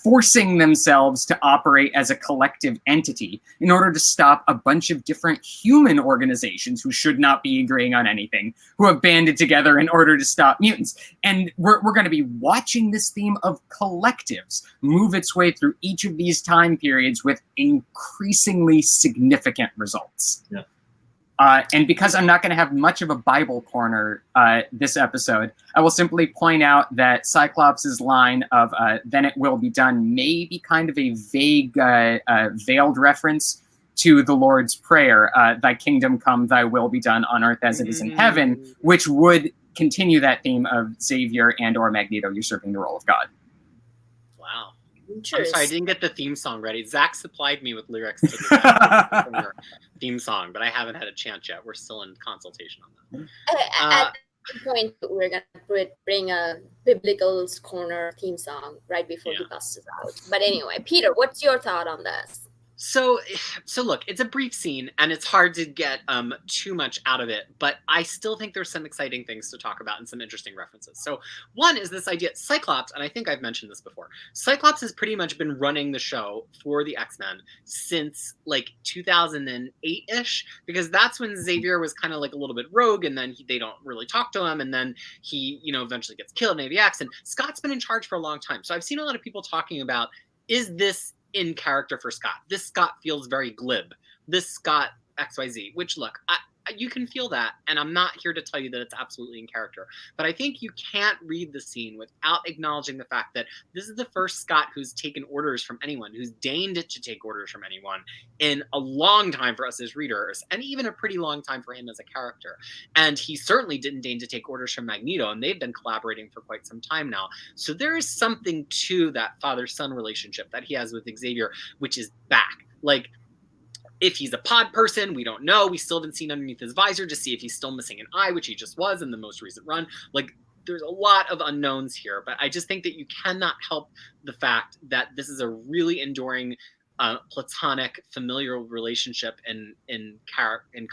forcing themselves to operate as a collective entity in order to stop a bunch of different human organizations who should not be agreeing on anything, who have banded together in order to stop mutants. And we're going to be watching this theme of collectives move its way through each of these time periods with increasingly significant results. Yeah. And because I'm not going to have much of a Bible corner this episode, I will simply point out that Cyclops' line of "then it will be done" may be kind of a vague, veiled reference to the Lord's Prayer, "Thy kingdom come, thy will be done on earth as it is in heaven," which would continue that theme of Xavier and or Magneto usurping the role of God. Wow. I'm sorry, I didn't get the theme song ready. Zach supplied me with lyrics to the theme song, but I haven't had a chance yet. We're still in consultation on that. At this point, we're going to bring a Biblical Corner theme song right before he busts out. But anyway, Peter, what's your thought on this? So look, it's a brief scene, and it's hard to get too much out of it, but I still think there's some exciting things to talk about and some interesting references. So one is this idea, Cyclops, and I think I've mentioned this before, Cyclops has pretty much been running the show for the X-Men since like 2008-ish, because that's when Xavier was kind of like a little bit rogue, and then they don't really talk to him, and then he, eventually gets killed in AVX, and Scott's been in charge for a long time. So I've seen a lot of people talking about, is this in character for Scott? This Scott feels very glib. This Scott XYZ, which look, you can feel that, and I'm not here to tell you that it's absolutely in character, but I think you can't read the scene without acknowledging the fact that this is the first Scott who's taken orders from anyone, who's deigned to take orders from anyone in a long time for us as readers, and even a pretty long time for him as a character. And he certainly didn't deign to take orders from Magneto, and they've been collaborating for quite some time now. So there is something to that father-son relationship that he has with Xavier, which is back. Like, if he's a pod person, we don't know. We still haven't seen underneath his visor to see if he's still missing an eye, which he just was in the most recent run. Like, there's a lot of unknowns here, but I just think that you cannot help the fact that this is a really enduring platonic familial relationship in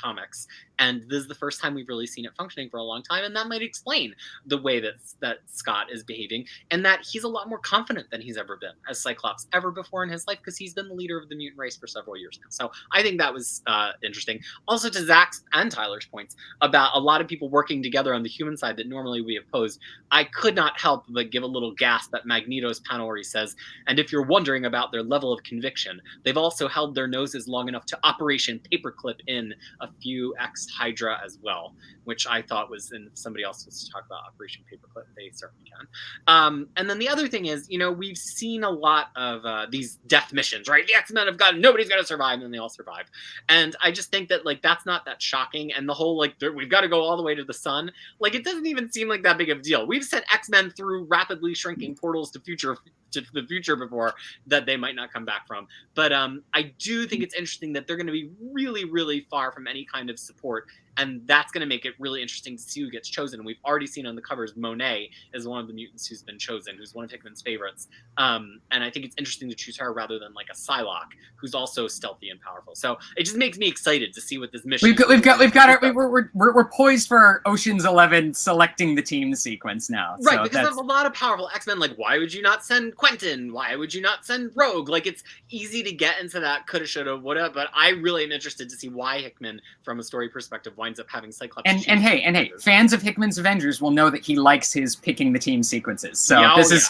comics, and this is the first time we've really seen it functioning for a long time, and that might explain the way that Scott is behaving, and that he's a lot more confident than he's ever been as Cyclops ever before in his life, because he's been the leader of the mutant race for several years now. So I think that was interesting. Also, to Zach's and Tyler's points about a lot of people working together on the human side that normally we oppose, I could not help but give a little gasp at Magneto's panel where he says, and if you're wondering about their level of conviction, they've also held their noses long enough to Operation Paperclip in a few ex-Hydra as well, which I thought was, and if somebody else wants to talk about Operation Paperclip, they certainly can. And then the other thing is, we've seen a lot of these death missions, right? The X-Men have got, nobody's going to survive, and then they all survive. And I just think that, that's not that shocking. And the whole, we've got to go all the way to the sun. It doesn't even seem like that big of a deal. We've sent X-Men through rapidly shrinking portals to the future before that they might not come back from. But I do think it's interesting that they're going to be really, really far from any kind of support, and that's going to make it really interesting to see who gets chosen. And we've already seen on the covers Monet is one of the mutants who's been chosen, who's one of Hickman's favorites. And I think it's interesting to choose her rather than a Psylocke, who's also stealthy and powerful. So it just makes me excited to see what this mission. We're poised for our Ocean's 11 selecting the team sequence now. Right, so because there's a lot of powerful X-Men. Why would you not send Quentin? Why would you not send Rogue? It's easy to get into that coulda, shoulda, woulda, but I really am interested to see why Hickman, from a story perspective, winds up having Cyclops. And hey, fans of Hickman's Avengers will know that he likes his picking the team sequences. So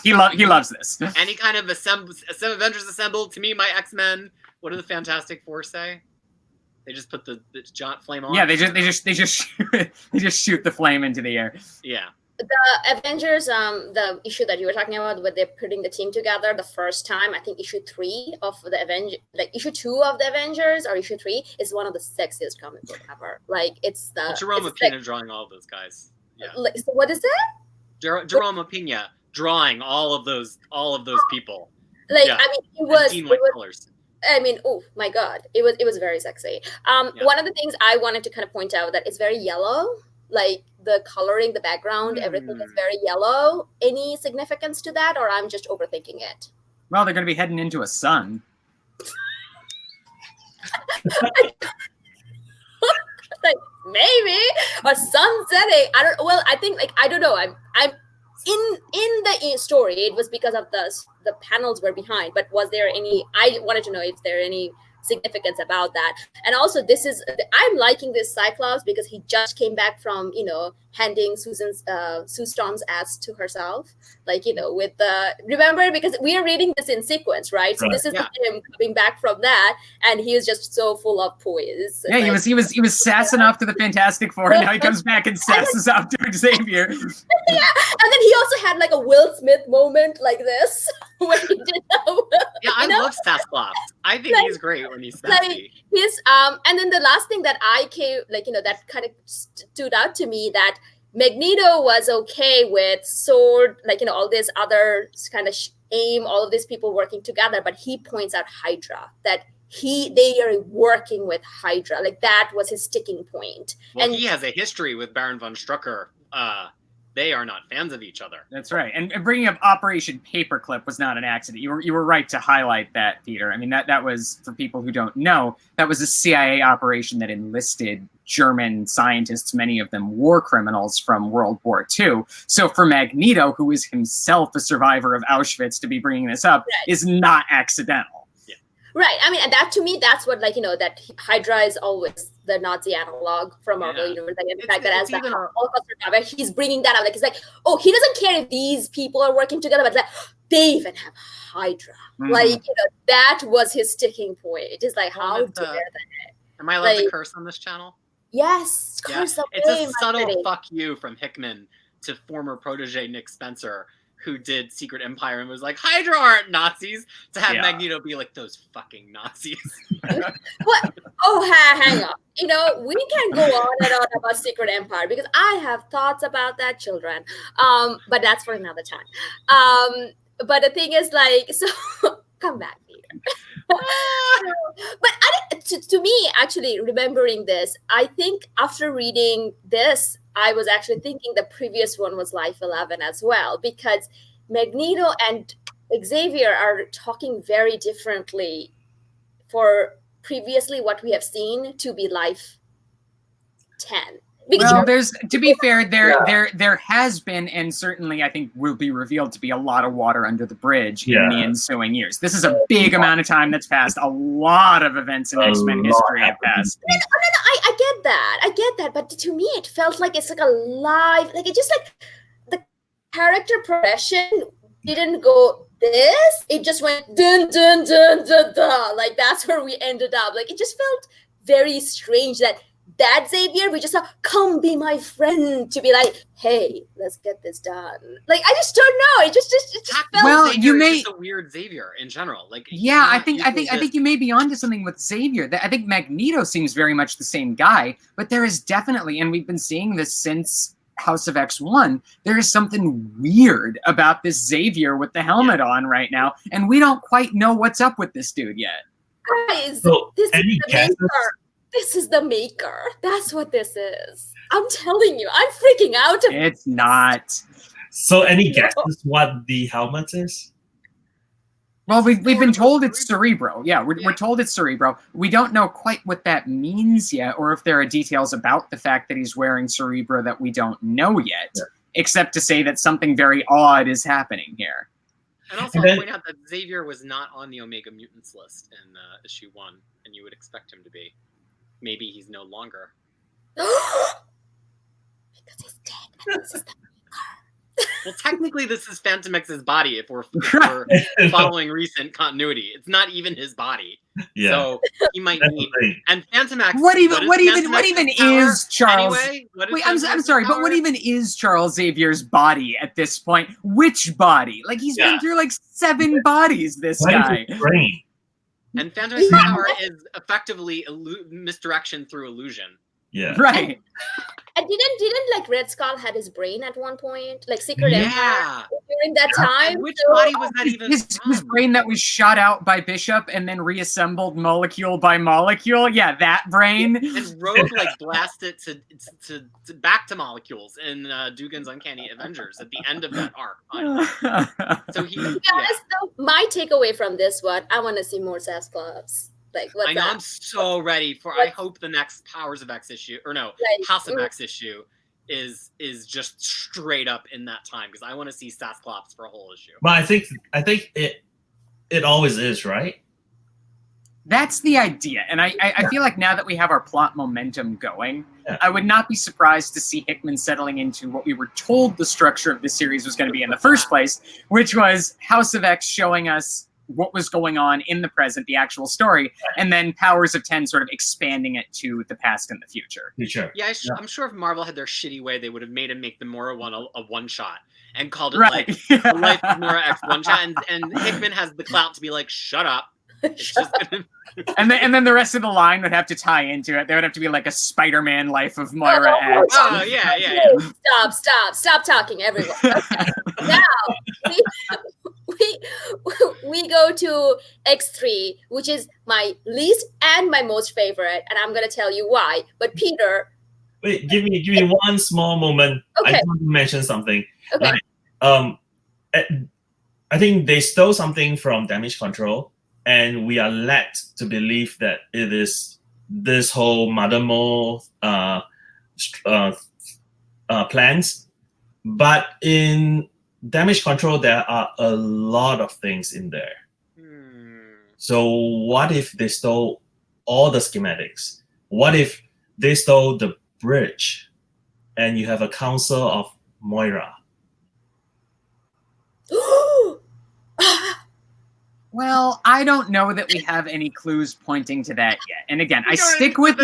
he loves this. Any kind of some Avengers assembled. To me, my X-Men. What do the Fantastic Four say? They just put the giant flame on. Yeah, they just shoot the flame into the air. Yeah. The Avengers, the issue that you were talking about, where they're putting the team together the first time, I think issue 3 of the issue 2 of the Avengers, or issue 3, is one of the sexiest comic book ever. It's the Jerome Pena drawing all of those guys. Yeah. So what is that? Jerome Pena drawing all of those people. Yeah. I mean, it was colors. I mean, oh my God, it was very sexy. One of the things I wanted to kind of point out that it's very yellow. The coloring, the background, everything is very yellow. Any significance to that, or I'm just overthinking it? Well, they're going to be heading into a sun. Maybe a sun setting. I think I don't know. I'm in the story. It was because of the panels were behind. But was there any? I wanted to know if there are any significance about that. And also, I'm liking this Cyclops because he just came back from handing Sue Storm's ass to herself, with remember, because we are reading this in sequence, right? So this is him coming back from that, and he is just so full of poise. Yeah, he was sassing off to the Fantastic Four, and now he comes back and sasses off to Xavier. Yeah, and then he also had a Will Smith moment like this when he did that. Yeah, I love Cyclops. I think he's great when he's sassy. And then the last thing that I came that kind of stood out to me, that Magneto was okay with sword, like, all this other kind of aim, all of these people working together, but he points out Hydra, that they are working with Hydra. Like, that was his sticking point. Well, and he has a history with Baron von Strucker. They are not fans of each other. That's right. And bringing up Operation Paperclip was not an accident. You were right to highlight that, Peter. I mean, that was, for people who don't know, that was a CIA operation that enlisted German scientists, many of them war criminals from World War II. So for Magneto, who is himself a survivor of Auschwitz, to be bringing this up is not accidental. Right. I mean, and that, to me, that's what, that Hydra is always the Nazi analog from Marvel Universe. And the fact that as the Holocaust survivor, he's bringing that up. Like, it's like, oh, he doesn't care if these people are working together, but they even have Hydra. Like, that was his sticking point. It is like, how dare they? Am I allowed to curse on this channel? Yes. Curse away, it's a subtle fuck you from Hickman to former protege Nick Spencer, who did Secret Empire and was like, Hydra aren't Nazis, to have Magneto be like, those fucking Nazis. What? Oh, hang on. We can go on and on about Secret Empire because I have thoughts about that, children. But that's for another time. But the thing is, so come back, Peter. But to me, actually, remembering this, I think after reading this, I was actually thinking the previous one was Life 11 as well, because Magneto and Xavier are talking very differently for previously what we have seen to be Life 10. Well, to be fair, there has been, and certainly I think will be revealed to be, a lot of water under the bridge in the ensuing years. This is a big amount of time that's passed. A lot of events in X-Men history have passed. No, I get that. I get that. But to me, it felt like it's like a live, like it just like the character progression didn't go this. It just went dun, dun, dun, dun, dun. Like, that's where we ended up. Like, it just felt very strange that Xavier, we just saw, come be my friend, to be like, hey, let's get this done. Like, I just don't know. It just felt. Well, Xavier is just a weird Xavier in general. Like, I think you may be onto something with Xavier. I think Magneto seems very much the same guy, but there is definitely, and we've been seeing this since House of X1, there is something weird about this Xavier with the helmet on right now, and we don't quite know what's up with this dude yet. Guys, so, this is the maker. That's what this is. I'm telling you, I'm freaking out. It's not. So, any guesses what the helmet is? Well, we've been told it's Cerebro. Yeah, we're told it's Cerebro. We don't know quite what that means yet, or if there are details about the fact that he's wearing Cerebro that we don't know yet, except to say that something very odd is happening here. And also, I'll point out that Xavier was not on the Omega Mutants list in issue 1, and you would expect him to be. Maybe he's no longer. Because he's dead. This is the well, technically, this is Phantom X's body if we're following recent continuity. It's not even his body. Yeah. So he might need. And Phantom X. What even is Charles? Anyway? Wait, I'm sorry, but what even is Charles Xavier's body at this point? Which body? Like, he's been through like 7 bodies. This guy. Brain. And Phantom X's power is effectively misdirection through illusion. Yeah. Right. And didn't like Red Skull had his brain at one point, like Secret Empire during that time? And which body was that even? His brain that was shot out by Bishop and then reassembled molecule by molecule. Yeah, that brain. And Rogue like blasted to back to molecules in Dugan's Uncanny Avengers at the end of that arc. So my takeaway from this one, I want to see more Cyclops. Like, I know, I'm so ready for. I hope the next Powers of X issue, or no, House of X issue, is just straight up in that time, because I want to see Cyclops for a whole issue. But I think it always is, right? That's the idea, and I feel like now that we have our plot momentum going, I would not be surprised to see Hickman settling into what we were told the structure of the series was going to be in the first place, which was House of X showing us what was going on in the present, the actual story, and then Powers of 10 sort of expanding it to the past and the future. Yeah, I'm sure if Marvel had their shitty way, they would have made him make the Mora one a one-shot and called it like the Life of Mora X one-shot, and Hickman has the clout to be like, shut up. It's just gonna... and then the rest of the line would have to tie into it. There would have to be like a Spider-Man Life of Moira X. Oh yeah. Stop talking, everyone. Okay. Now we go to X3, which is my least and my most favorite, and I'm gonna tell you why. But Peter, wait, give me one small moment. Okay. I want to mention something. Okay. I think they stole something from Damage Control, and we are led to believe that it is this whole Mother Mole plans. But in Damage Control, there are a lot of things in there. So what if they stole all the schematics? What if they stole the bridge, and you have a Council of Moira? Well, I don't know that we have any clues pointing to that yet. And again, I stick with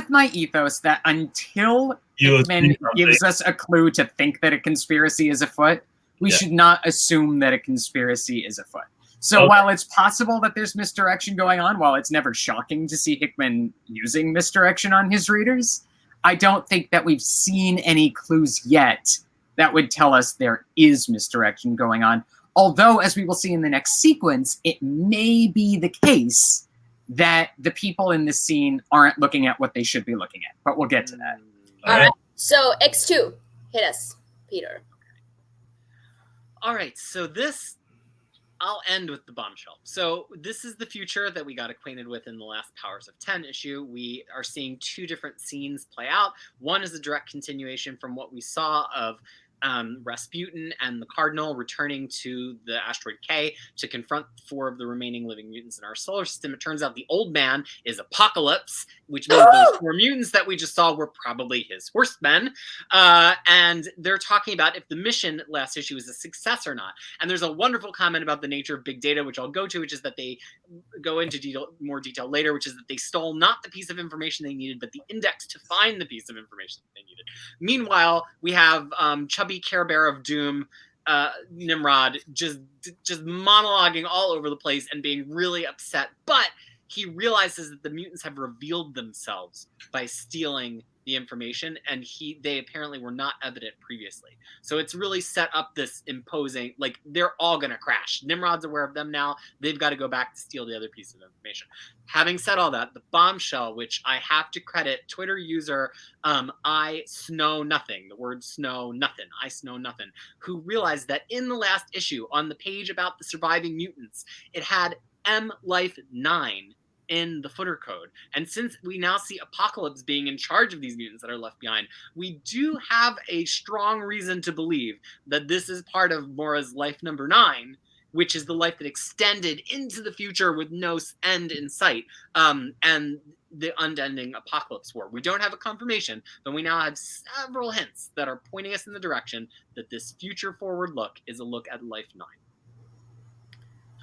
my ethos that until Hickman gives us a clue to think that a conspiracy is afoot, we should not assume that a conspiracy is afoot. So while it's possible that there's misdirection going on, while it's never shocking to see Hickman using misdirection on his readers, I don't think that we've seen any clues yet that would tell us there is misdirection going on. Although, as we will see in the next sequence, it may be the case that the people in this scene aren't looking at what they should be looking at. But we'll get to that. All right. So X2, hit us, Peter. All right. So I'll end with the bombshell. So this is the future that we got acquainted with in the last Powers of 10 issue. We are seeing two different scenes play out. One is a direct continuation from what we saw of Rasputin and the Cardinal returning to the asteroid K to confront 4 of the remaining living mutants in our solar system. It turns out the old man is Apocalypse, which means those 4 mutants that we just saw were probably his horsemen. And they're talking about if the mission last issue is a success or not. And there's a wonderful comment about the nature of big data, which I'll go to, which is that they go into more detail later, which is that they stole not the piece of information they needed, but the index to find the piece of information that they needed. Meanwhile, we have chubby Care Bear of Doom, Nimrod, just monologuing all over the place and being really upset. But he realizes that the mutants have revealed themselves by stealing the information, and they apparently were not evident previously. So it's really set up this imposing, like, they're all going to crash. Nimrod's aware of them now. They've got to go back to steal the other piece of information. Having said all that, the bombshell, which I have to credit Twitter user I Snow Nothing, the word Snow Nothing, I Snow Nothing, who realized that in the last issue, on the page about the surviving mutants, it had M Life 9 in the footer code. And since we now see Apocalypse being in charge of these mutants that are left behind, we do have a strong reason to believe that this is part of Moira's life number 9, which is the life that extended into the future with no end in sight, and the unending Apocalypse War. We don't have a confirmation, but we now have several hints that are pointing us in the direction that this future forward look is a look at life 9.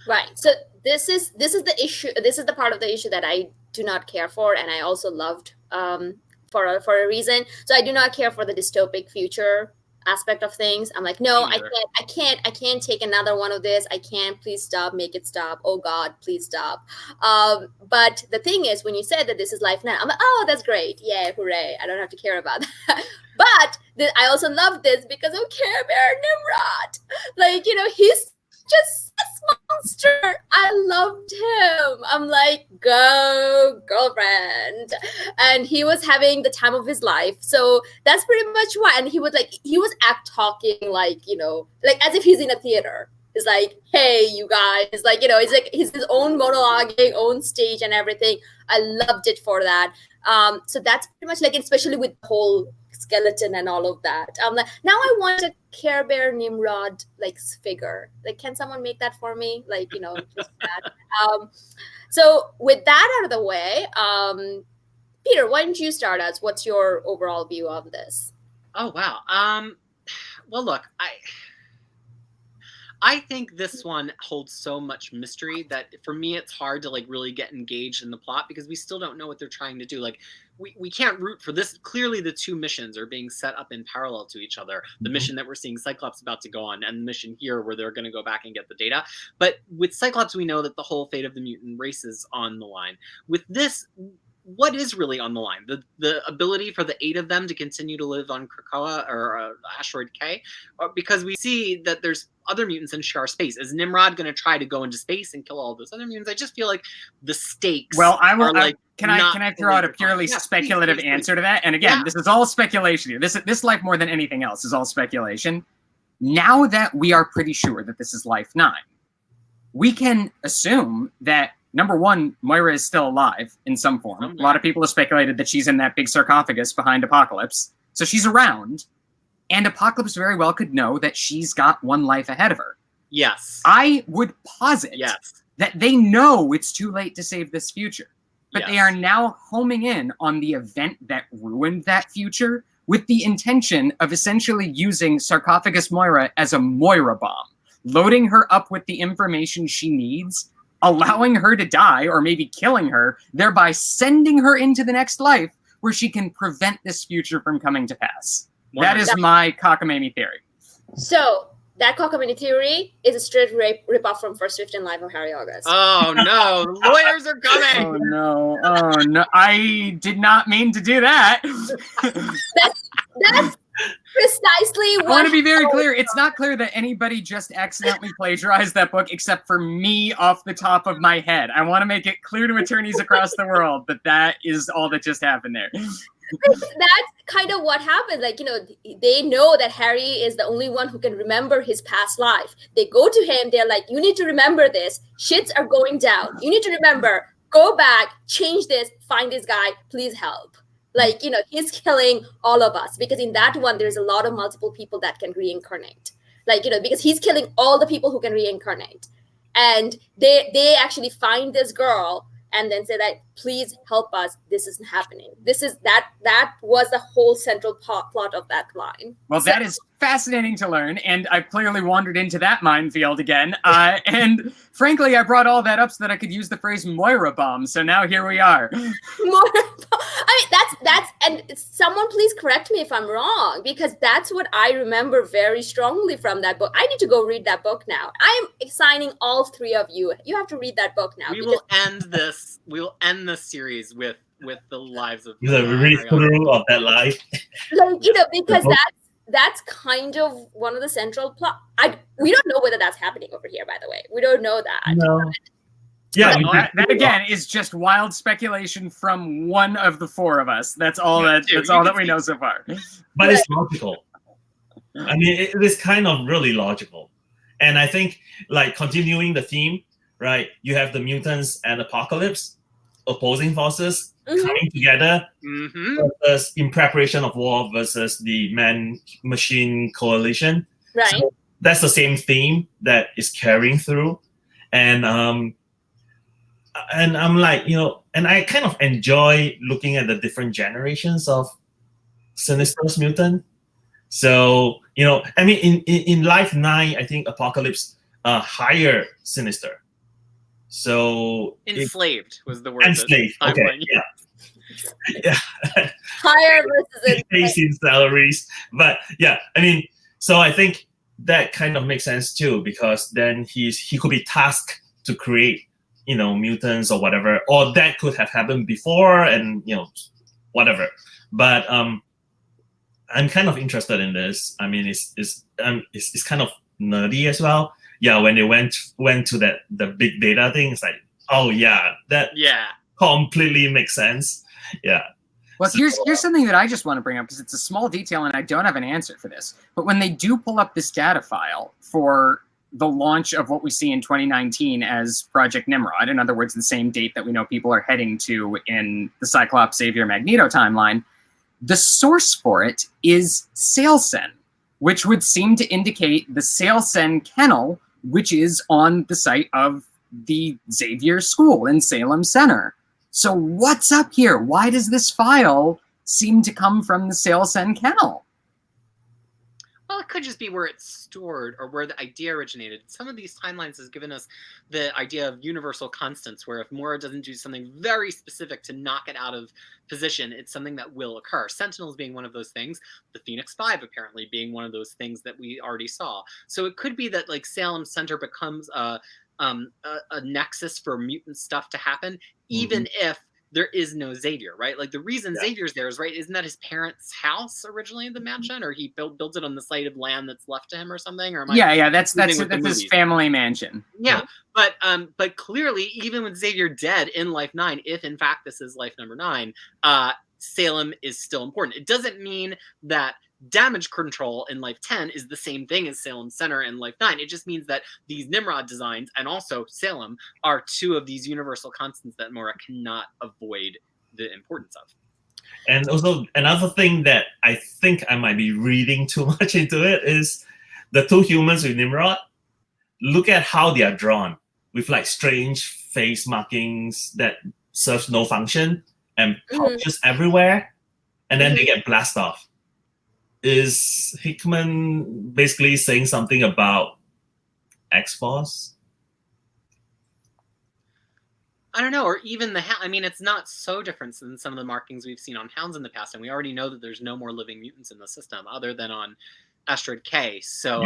Right. So this is the issue. This is the part of the issue that I do not care for, and I also loved for a reason. So I do not care for the dystopic future aspect of things. I'm like, no, I can't take another one of this. I can't. Please stop. Make it stop. Oh God, please stop. But the thing is, when you said that this is life now, I'm like, oh, that's great. Yeah, hooray! I don't have to care about that. But I also love this because of Care Bear Nimrod. Like, he's just this monster. I loved him. I'm like, go girlfriend. And he was having the time of his life. So that's pretty much why. And he was talking like, like as if he's in a theater. It's like, hey, you guys, like, it's like he's his own monologuing, own stage and everything. I loved it for that. So that's pretty much like, especially with the whole skeleton and all of that. Like, now I want a Care Bear Nimrod like figure. Like, can someone make that for me? Like, just that. So with that out of the way, Peter, why don't you start us? What's your overall view of this? Oh wow. Well, look, I think this one holds so much mystery that for me it's hard to like really get engaged in the plot because we still don't know what they're trying to do. Like we can't root for this. Clearly the two missions are being set up in parallel to each other. The mission that we're seeing Cyclops about to go on and the mission here where they're going to go back and get the data. But with Cyclops, we know that the whole fate of the mutant race is on the line. With this, what is really on the line? The ability for the 8 of them to continue to live on Krakoa or Asteroid K? Because we see that there's other mutants in Shi'ar space. Is Nimrod going to try to go into space and kill all those other mutants? I just feel like the stakes are like... Can I throw out a purely speculative answer to that? And again, this is all speculation here. This life more than anything else is all speculation. Now that we are pretty sure that this is Life 9, we can assume that number one, Moira is still alive in some form. A lot of people have speculated that she's in that big sarcophagus behind Apocalypse. So she's around. And Apocalypse very well could know that she's got one life ahead of her. Yes. I would posit that they know it's too late to save this future. But they are now homing in on the event that ruined that future with the intention of essentially using Sarcophagus Moira as a Moira bomb, loading her up with the information she needs, allowing her to die or maybe killing her, thereby sending her into the next life where she can prevent this future from coming to pass. That is my cockamamie theory. So that cockamamie theory is a straight rip-off from First 15 Live of Harry August. Oh no, lawyers are coming! Oh no, I did not mean to do that. That's precisely what... I want to be very clear. It's not clear that anybody just accidentally plagiarized that book except for me off the top of my head. I want to make it clear to attorneys across the world that that is all that just happened there. That's kind of what happened. Like, they know that Harry is the only one who can remember his past life. They go to him. They're like, you need to remember this. Shits are going down. You need to remember, go back, change this, find this guy, please help. Like, he's killing all of us because in that one, there's a lot of multiple people that can reincarnate. Like, because he's killing all the people who can reincarnate. And they actually find this girl and then say that, please help us. This isn't happening. That was the whole central plot of that line. Well, that is fascinating to learn. And I've clearly wandered into that minefield again. And frankly, I brought all that up so that I could use the phrase Moira bomb. So now here we are. Moira bomb. I mean, that's, and someone please correct me if I'm wrong, because that's what I remember very strongly from that book. I need to go read that book now. I'm assigning all 3 of you. You have to read that book now. We will end this series with the lives of the read-through of that life. Like, because that's kind of one of the central plot. We don't know whether that's happening over here, by the way. We don't know that. No. Yeah, that again is just wild speculation from one of the 4 of us. That's all that we know so far. But it's logical. I mean, it is kind of really logical. And I think, like, continuing the theme, right? You have the mutants and Apocalypse, opposing forces coming together versus in preparation of war versus the man-machine coalition. Right. So that's the same theme that is carrying through. And I'm like, and I kind of enjoy looking at the different generations of Sinister's mutant. So, I mean, in Life 9, I think Apocalypse higher Sinister. So enslaved was the word. Enslaved. Okay. Yeah. Higher versus increasing salaries, but yeah, I mean, so I think that kind of makes sense too, because then he could be tasked to create, mutants or whatever, or that could have happened before, and whatever. But I'm kind of interested in this. I mean, it's kind of nerdy as well. Yeah, when they went to the big data thing, it's like, oh yeah, that completely makes sense. Yeah. Well, here's something that I just want to bring up because it's a small detail and I don't have an answer for this. But when they do pull up this data file for the launch of what we see in 2019 as Project Nimrod, in other words, the same date that we know people are heading to in the Cyclops, Xavier, Magneto timeline, the source for it is Salesen, which would seem to indicate the Salesen kennel, which is on the site of the Xavier School in Salem Center. So what's up here? Why does this file seem to come from the Salesen kennel? Well, could just be where it's stored or where the idea originated. Some of these timelines has given us the idea of universal constants, where if Mora doesn't do something very specific to knock it out of position, it's something that will occur. Sentinels being one of those things, the Phoenix Five apparently being one of those things that we already saw. So it could be that like Salem Center becomes a nexus for mutant stuff to happen, even if there is no Xavier, right? Like the reason Xavier's there is, right, isn't that his parents' house originally in the mansion, or he builds it on the site of land that's left to him or something? Or that's his family mansion. Yeah, but clearly, even with Xavier dead in Life 9, if in fact this is Life number 9, Salem is still important. It doesn't mean that damage control in Life 10 is the same thing as Salem Center in Life 9. It just means that these Nimrod designs and also Salem are two of these universal constants that Mora cannot avoid the importance of. And also another thing that I think I might be reading too much into it is the two humans with Nimrod. Look at how they are drawn with like strange face markings that serves no function and pouches everywhere, and then they get blasted off. Is Hickman basically saying something about X-Force? I don't know, or even the I mean, it's not so different than some of the markings we've seen on Hounds in the past, and we already know that there's no more living mutants in the system other than on Asteroid K. So,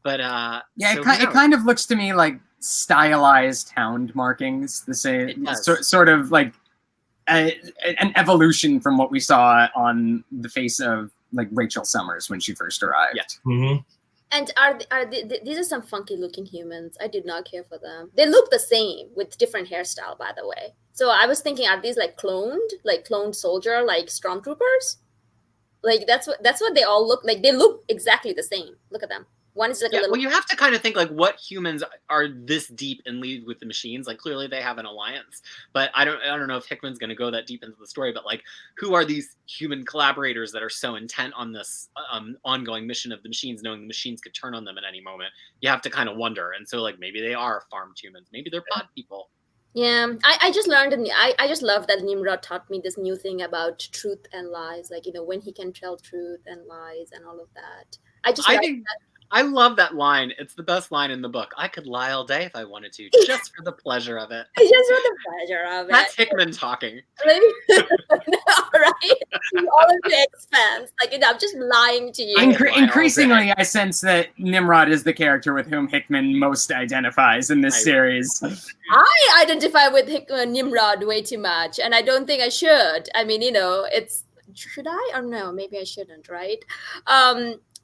it kind of looks to me like stylized Hound markings, the same sort of like an evolution from what we saw on the face of like Rachel Summers when she first arrived. Yeah. And these are some funky looking humans. I did not care for them. They look the same with different hairstyle, by the way. So I was thinking, are these like cloned soldier, like stormtroopers? Like that's what they all look like. They look exactly the same. Look at them. One is like a little. Well, you have to kind of think like what humans are this deep in league with the machines. Like clearly they have an alliance, but I don't know if Hickman's going to go that deep into the story. But like, who are these human collaborators that are so intent on this ongoing mission of the machines, knowing the machines could turn on them at any moment? You have to kind of wonder. And so like maybe they are farmed humans. Maybe they're pod people. Yeah, I just learned, and I just love that Nimrod taught me this new thing about truth and lies. Like, when he can tell truth and lies and all of that. I love that line. It's the best line in the book. I could lie all day if I wanted to, just for the pleasure of it. Just for the pleasure of it. That's Hickman talking. Right? All of the expense. Like, I'm just lying to you. Increasingly, I sense that Nimrod is the character with whom Hickman most identifies in this series. I identify with Nimrod way too much, and I don't think I should. I mean, should I or no? Maybe I shouldn't, right?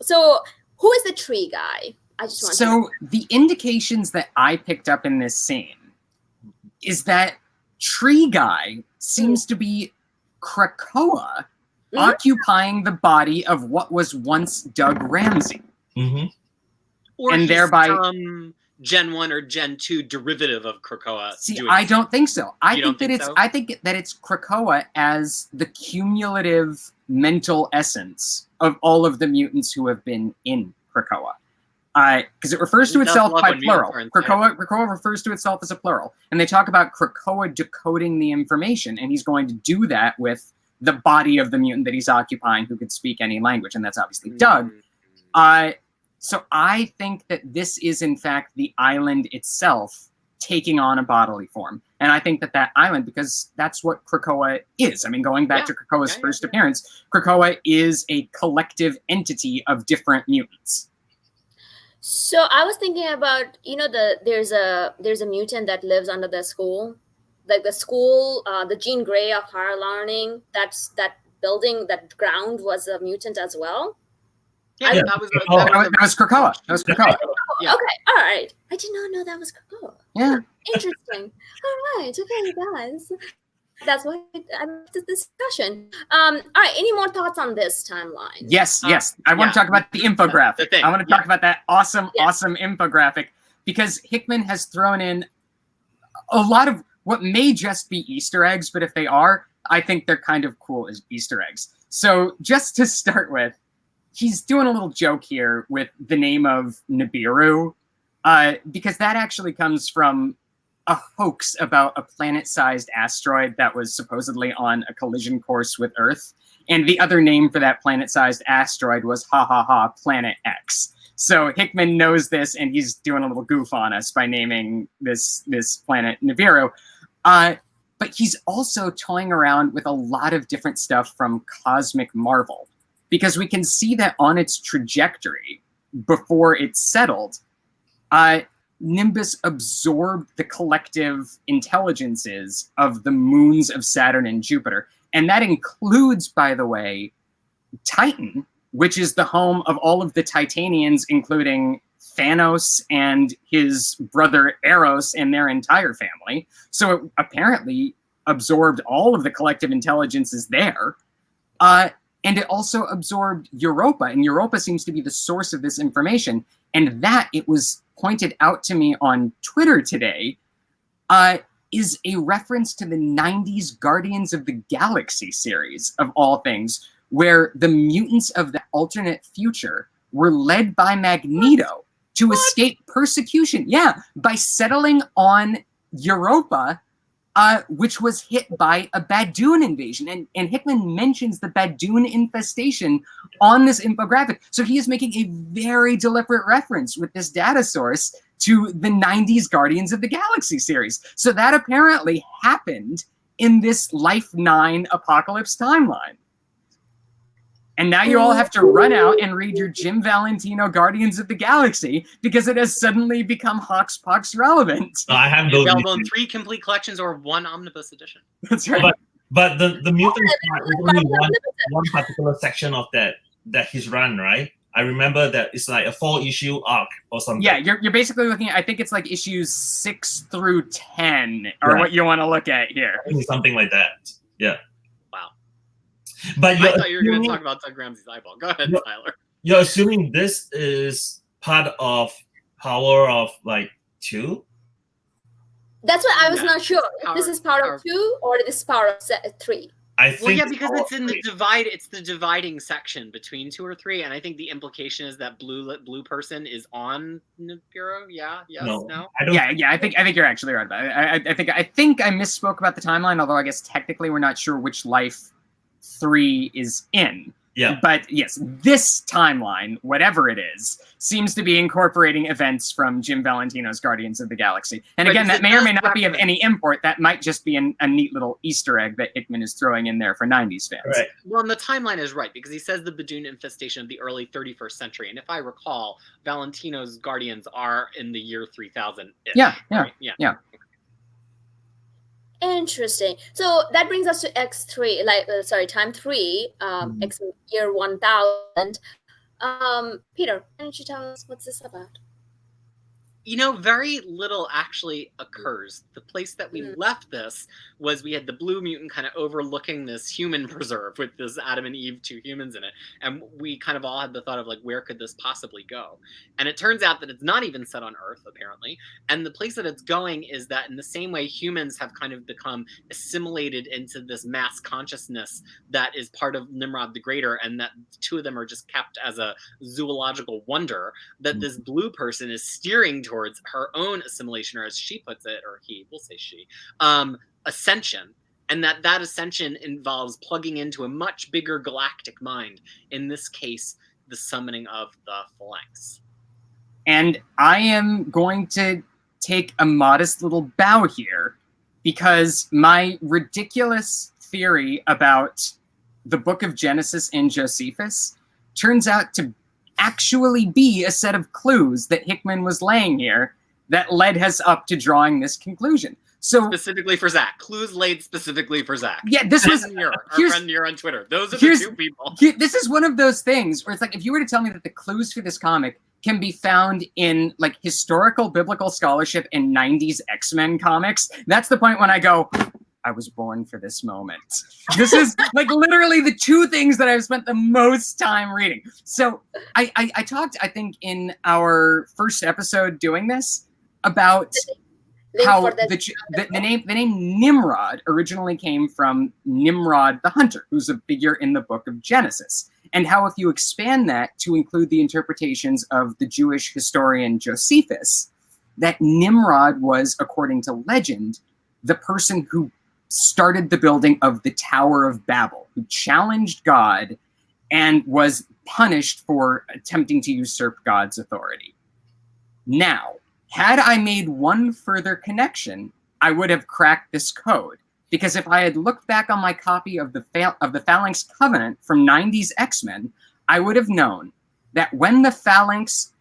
So who is the tree guy? I just want So the indications that I picked up in this scene is that tree guy seems to be Krakoa occupying the body of what was once Doug Ramsey. Or and thereby Gen 1 or Gen 2 derivative of Krakoa. See, I don't think so. I think that it's Krakoa as the cumulative mental essence of all of the mutants who have been in Krakoa. Because it refers to itself by plural. Krakoa refers to itself as a plural. And they talk about Krakoa decoding the information, and he's going to do that with the body of the mutant that he's occupying who could speak any language, and that's obviously Doug. So I think that this is, in fact, the island itself taking on a bodily form. And I think that island, because that's what Krakoa is. I mean, going back to Krakoa's first appearance, Krakoa is a collective entity of different mutants. So I was thinking about, there's a mutant that lives under the school. Like the school, the Jean Grey of higher learning, that building, that ground was a mutant as well. Yeah, that was Krakoa. That was Krakoa. Yeah. Okay, all right. I did not know that was Krakoa. Yeah. Interesting. All right, okay, guys. That's why I love this discussion. All right, any more thoughts on this timeline? Yes. I want to talk about the infographic. I want to talk about that awesome infographic, because Hickman has thrown in a lot of what may just be Easter eggs, but if they are, I think they're kind of cool as Easter eggs. So just to start with, he's doing a little joke here with the name of Nibiru, because that actually comes from a hoax about a planet-sized asteroid that was supposedly on a collision course with Earth. And the other name for that planet-sized asteroid was Planet X. So Hickman knows this, and he's doing a little goof on us by naming this planet Nibiru. But he's also toying around with a lot of different stuff from Cosmic Marvel, because we can see that on its trajectory before it settled, Nimbus absorbed the collective intelligences of the moons of Saturn and Jupiter. And that includes, by the way, Titan, which is the home of all of the Titanians, including Thanos and his brother Eros and their entire family. So it apparently absorbed all of the collective intelligences there. And it also absorbed Europa, and Europa seems to be the source of this information. And that, it was pointed out to me on Twitter today, is a reference to the 90s Guardians of the Galaxy series, of all things, where the mutants of the alternate future were led by Magneto to escape persecution. Yeah, by settling on Europa, which was hit by a Badoon invasion. And Hickman mentions the Badoon infestation on this infographic. So he is making a very deliberate reference with this data source to the 90s Guardians of the Galaxy series. So that apparently happened in this Life 9 apocalypse timeline. And now you all have to run out and read your Jim Valentino Guardians of the Galaxy, because it has suddenly become Hoxpox relevant. I have those available in 3 complete collections or 1 omnibus edition. That's right. But the mutants part is only one particular section of that he's run, right? I remember that it's like a 4-issue arc or something. Yeah, you're basically looking at, I think it's like issues 6 through 10 are what you want to look at here. Something like that. Yeah. Wow. But I thought you were going to talk about Doug Ramsey's eyeball. Go ahead, Tyler. You're assuming this is part of Power of like 2? That's what I was not sure. If this is part of 2 or this is part of 3. I think because it's in the divide. It's the dividing section between 2 or 3, and I think the implication is that blue person is on Nibiru. Yeah. Yes. No. I don't. Yeah. I think you're actually right about it. I think I misspoke about the timeline. Although I guess technically we're not sure which life 3 is in. Yeah. But yes, this timeline, whatever it is, seems to be incorporating events from Jim Valentino's Guardians of the Galaxy. And again, that may or may not be of any import. That might just be a neat little Easter egg that Hickman is throwing in there for 90s fans. Right. Well, and the timeline is right, because he says the Badoon infestation of the early 31st century. And if I recall, Valentino's Guardians are in the year 3000. Yeah. Interesting. So that brings us to X3, time 3, X year 1000. Peter, why don't you tell us what's this about? Very little actually occurs. The place that we left this was we had the blue mutant kind of overlooking this human preserve with this Adam and Eve 2 humans in it. And we kind of all had the thought of like, where could this possibly go? And it turns out that it's not even set on Earth, apparently. And the place that it's going is that in the same way humans have kind of become assimilated into this mass consciousness that is part of Nimrod the Greater, and that 2 of them are just kept as a zoological wonder, that this blue person is steering towards her own assimilation, or as she puts it, or he, we'll say she, ascension, and that ascension involves plugging into a much bigger galactic mind, in this case, the summoning of the Phalanx. And I am going to take a modest little bow here, because my ridiculous theory about the Book of Genesis and Josephus turns out to actually be a set of clues that Hickman was laying here that led us up to drawing this conclusion. So specifically for Zach, clues laid specifically for Zach. Yeah, this was our friend Muir on Twitter. Those are the 2 people. This is one of those things where it's like, if you were to tell me that the clues for this comic can be found in like historical biblical scholarship in 90s X-Men comics, that's the point when I go, I was born for this moment. This is like literally the 2 things that I've spent the most time reading. So I talked, I think, in our first episode doing this about how the name Nimrod originally came from Nimrod the Hunter, who's a figure in the Book of Genesis. And how if you expand that to include the interpretations of the Jewish historian Josephus, that Nimrod was, according to legend, the person who started the building of the Tower of Babel, who challenged God and was punished for attempting to usurp God's authority. Now, had I made one further connection, I would have cracked this code. Because if I had looked back on my copy of the Phalanx Covenant from 90s X-Men, I would have known that when the Phalanx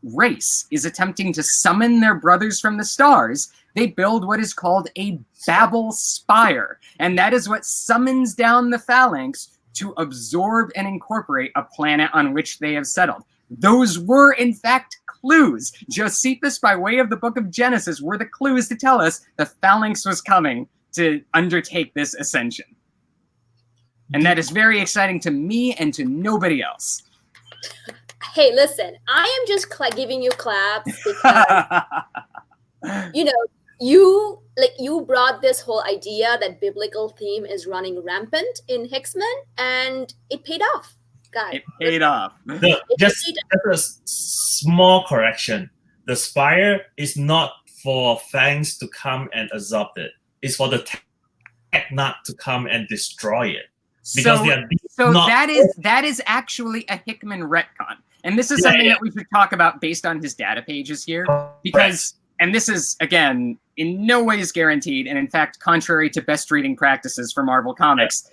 race is attempting to summon their brothers from the stars, they build what is called a Babel Spire. And that is what summons down the Phalanx to absorb and incorporate a planet on which they have settled. Those were, in fact, clues. Josephus, by way of the book of Genesis, were the clues to tell us the Phalanx was coming to undertake this ascension. And that is very exciting to me and to nobody else. Hey, listen, I am just giving you claps because, you brought this whole idea that biblical theme is running rampant in HiX-Men, and it paid off, guys. It paid off. Just a small correction. The spire is not for Fangs to come and absorb it. It's for the Technarch to come and destroy it. Because that is actually a Hickman retcon. And this is something that we should talk about based on his data pages here. Because, and this is, again, in no ways guaranteed, and in fact, contrary to best reading practices for Marvel Comics,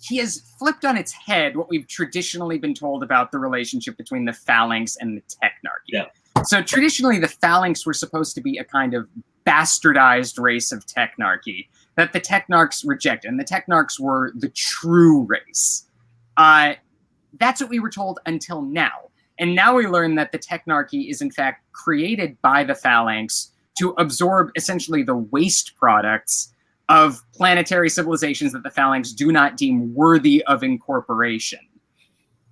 he has flipped on its head what we've traditionally been told about the relationship between the Phalanx and the Technarchy. Yeah. So traditionally, the Phalanx were supposed to be a kind of bastardized race of Technarchy that the Technarchs rejected, and the Technarchs were the true race. That's what we were told until now. And now we learn that the Technarchy is in fact created by the Phalanx to absorb essentially the waste products of planetary civilizations that the Phalanx do not deem worthy of incorporation.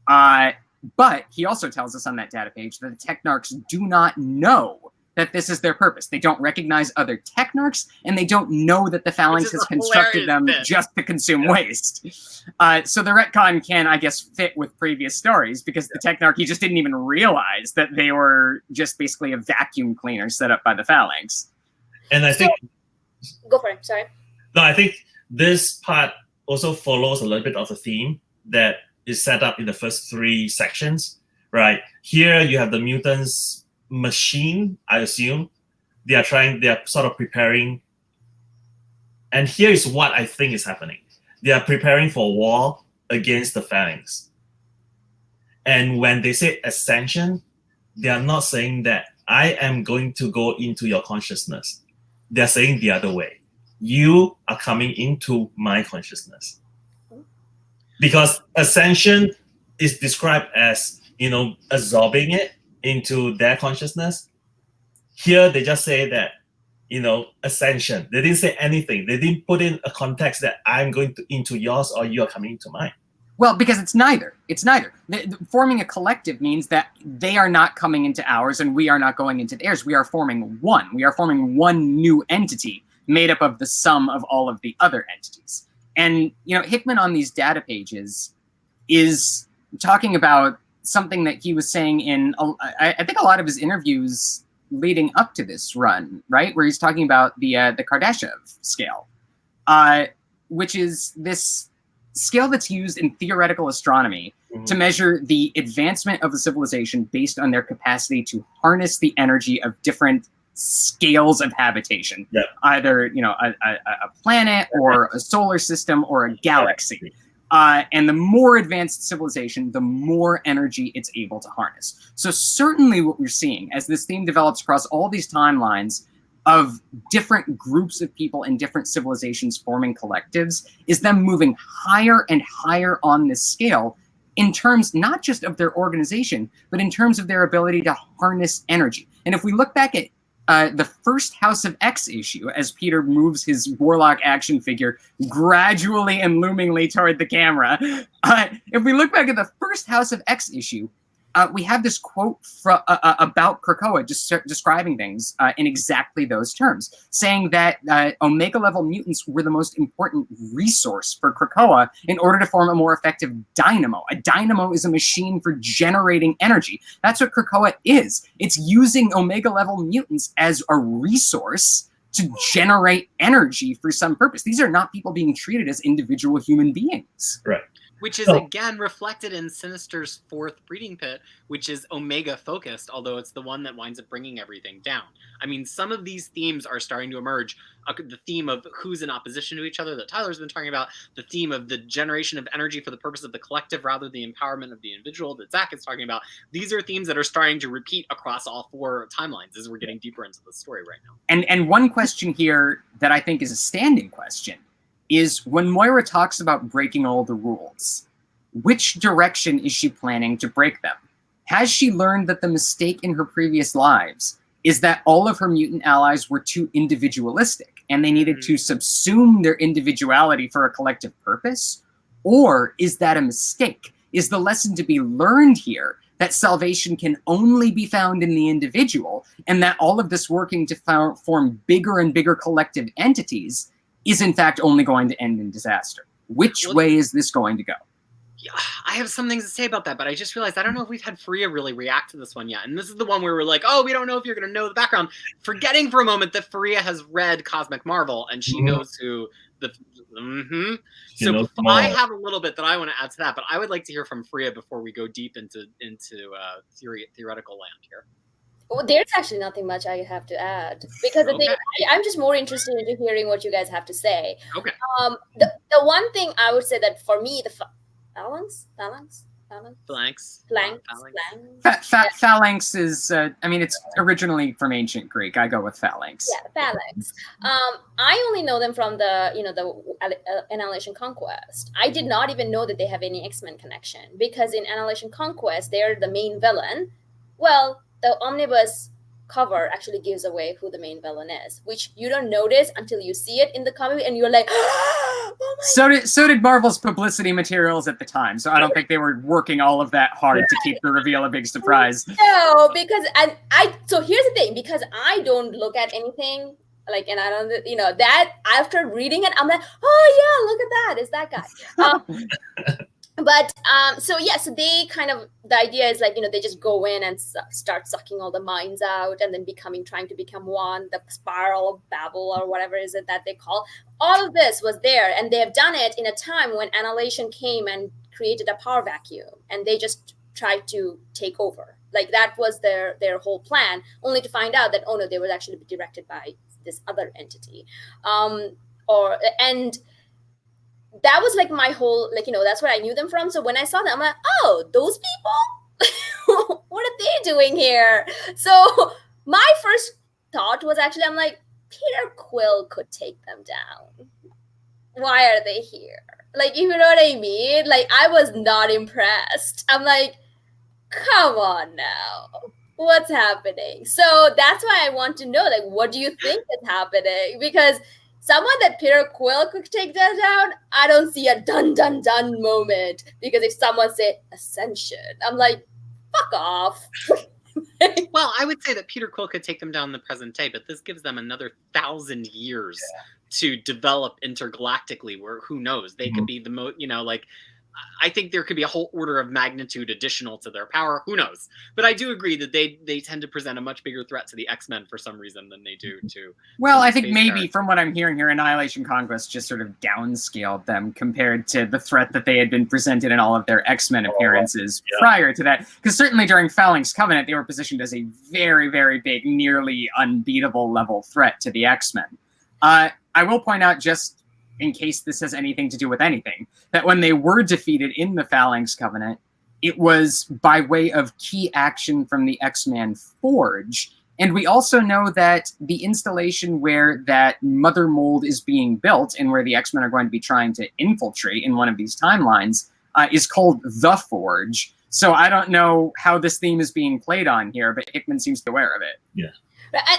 But he also tells us on that data page that the Technarchs do not know that this is their purpose. They don't recognize other Technarchs, and they don't know that the Phalanx has constructed them just to consume waste. So the retcon can, I guess, fit with previous stories, because the Technarchy just didn't even realize that they were just basically a vacuum cleaner set up by the Phalanx. And I think... Go for it, sorry. No, I think this part also follows a little bit of the theme that is set up in the first 3 sections, right? Here you have the mutants machine, I assume. They are sort of preparing. And here is what I think is happening. They are preparing for war against the Phalanx. And when they say ascension, they are not saying that I am going to go into your consciousness. They are saying the other way. You are coming into my consciousness. Because ascension is described as, absorbing it into their consciousness. Here, they just say that, ascension. They didn't say anything. They didn't put in a context that I'm going into yours or you are coming into mine. Well, because it's neither. It's neither. Forming a collective means that they are not coming into ours and we are not going into theirs. We are forming one. We are forming one new entity made up of the sum of all of the other entities. And, Hickman on these data pages is talking about something that he was saying in, I think, a lot of his interviews leading up to this run, right? Where he's talking about the Kardashev scale, which is this scale that's used in theoretical astronomy to measure the advancement of a civilization based on their capacity to harness the energy of different scales of habitation, either a planet or a solar system or a galaxy. And the more advanced civilization, the more energy it's able to harness. So certainly what we're seeing as this theme develops across all these timelines of different groups of people and different civilizations forming collectives is them moving higher and higher on this scale in terms not just of their organization, but in terms of their ability to harness energy. And if we look back at the first House of X issue, as Peter moves his Warlock action figure gradually and loomingly toward the camera, if we look back at the first House of X issue, we have this quote about Krakoa describing things in exactly those terms, saying that Omega-level mutants were the most important resource for Krakoa in order to form a more effective dynamo. A dynamo is a machine for generating energy. That's what Krakoa is. It's using Omega-level mutants as a resource to generate energy for some purpose. These are not people being treated as individual human beings. Right. Which is, again, reflected in Sinister's fourth breeding pit, which is Omega-focused, although it's the one that winds up bringing everything down. I mean, some of these themes are starting to emerge. The theme of who's in opposition to each other that Tyler's been talking about, the theme of the generation of energy for the purpose of the collective rather than the empowerment of the individual that Zach is talking about. These are themes that are starting to repeat across all four timelines as we're getting deeper into the story right now. And one question here that I think is a standing question is when Moira talks about breaking all the rules, which direction is she planning to break them? Has she learned that the mistake in her previous lives is that all of her mutant allies were too individualistic and they needed to subsume their individuality for a collective purpose? Or is that a mistake? Is the lesson to be learned here that salvation can only be found in the individual and that all of this working to form bigger and bigger collective entities is in fact only going to end in disaster? Which way is this going to go? Yeah, I have some things to say about that, but I just realized I don't know if we've had Freya really react to this one yet. And this is the one where we're like, oh, we don't know if you're going to know the background. Forgetting for a moment that Freya has read Cosmic Marvel and she knows who the... So I have a little bit that I want to add to that, but I would like to hear from Freya before we go deep into theoretical land here. Well, there's actually nothing much I have to add because the thing, I'm just more interested in hearing what you guys have to say. Okay. The one thing I would say that for me, the phalanx. Phalanx is, I mean, it's originally from ancient Greek. I go with phalanx. Yeah, phalanx. I only know them from the Annihilation Conquest. I did not even know that they have any X-Men connection because in Annihilation Conquest, they're the main villain. Well, the omnibus cover actually gives away who the main villain is, which you don't notice until you see it in the comic, and you're like, oh my So did Marvel's publicity materials at the time. So I don't think they were working all of that hard to keep the reveal a big surprise. No, because I so here's the thing, because I don't look at anything like, and I don't, that after reading it, I'm like, oh yeah, look at that, it's that guy. But so they kind of, the idea is like, they just go in and start sucking all the minds out and then trying to become one, the spiral of Babel or whatever is it that they call. All of this was there, and they have done it in a time when Annihilation came and created a power vacuum, and they just tried to take over. Like that was their whole plan, only to find out that, oh no, they were actually directed by this other entity. And that was like my whole, that's where I knew them from. So when I saw them, I'm like, oh, those people? What are they doing here? So my first thought was actually, I'm like, Peter Quill could take them down. Why are they here? Like, you know what I mean? Like, I was not impressed. I'm like, come on now. What's happening? So that's why I want to know, like, what do you think is happening? Because someone that Peter Quill could take that down, I don't see a dun dun dun moment. Because if someone said Ascension, I'm like, fuck off. Well, I would say that Peter Quill could take them down in the present day, but this gives them another 1,000 years to develop intergalactically, where who knows? They could be the most, I think there could be a whole order of magnitude additional to their power. Who knows? But I do agree that they tend to present a much bigger threat to the X-Men for some reason than they do to... Well, I think maybe from what I'm hearing here, Annihilation Conquest just sort of downscaled them compared to the threat that they had been presented in all of their X-Men appearances prior to that. Because certainly during Phalanx Covenant, they were positioned as a very, very big, nearly unbeatable level threat to the X-Men. I will point out, just in case this has anything to do with anything, that when they were defeated in the Phalanx Covenant, it was by way of key action from the X-Man Forge. And we also know that the installation where that Mother Mold is being built and where the X-Men are going to be trying to infiltrate in one of these timelines is called the Forge. So I don't know how this theme is being played on here, but Hickman seems to be aware of it. Yeah.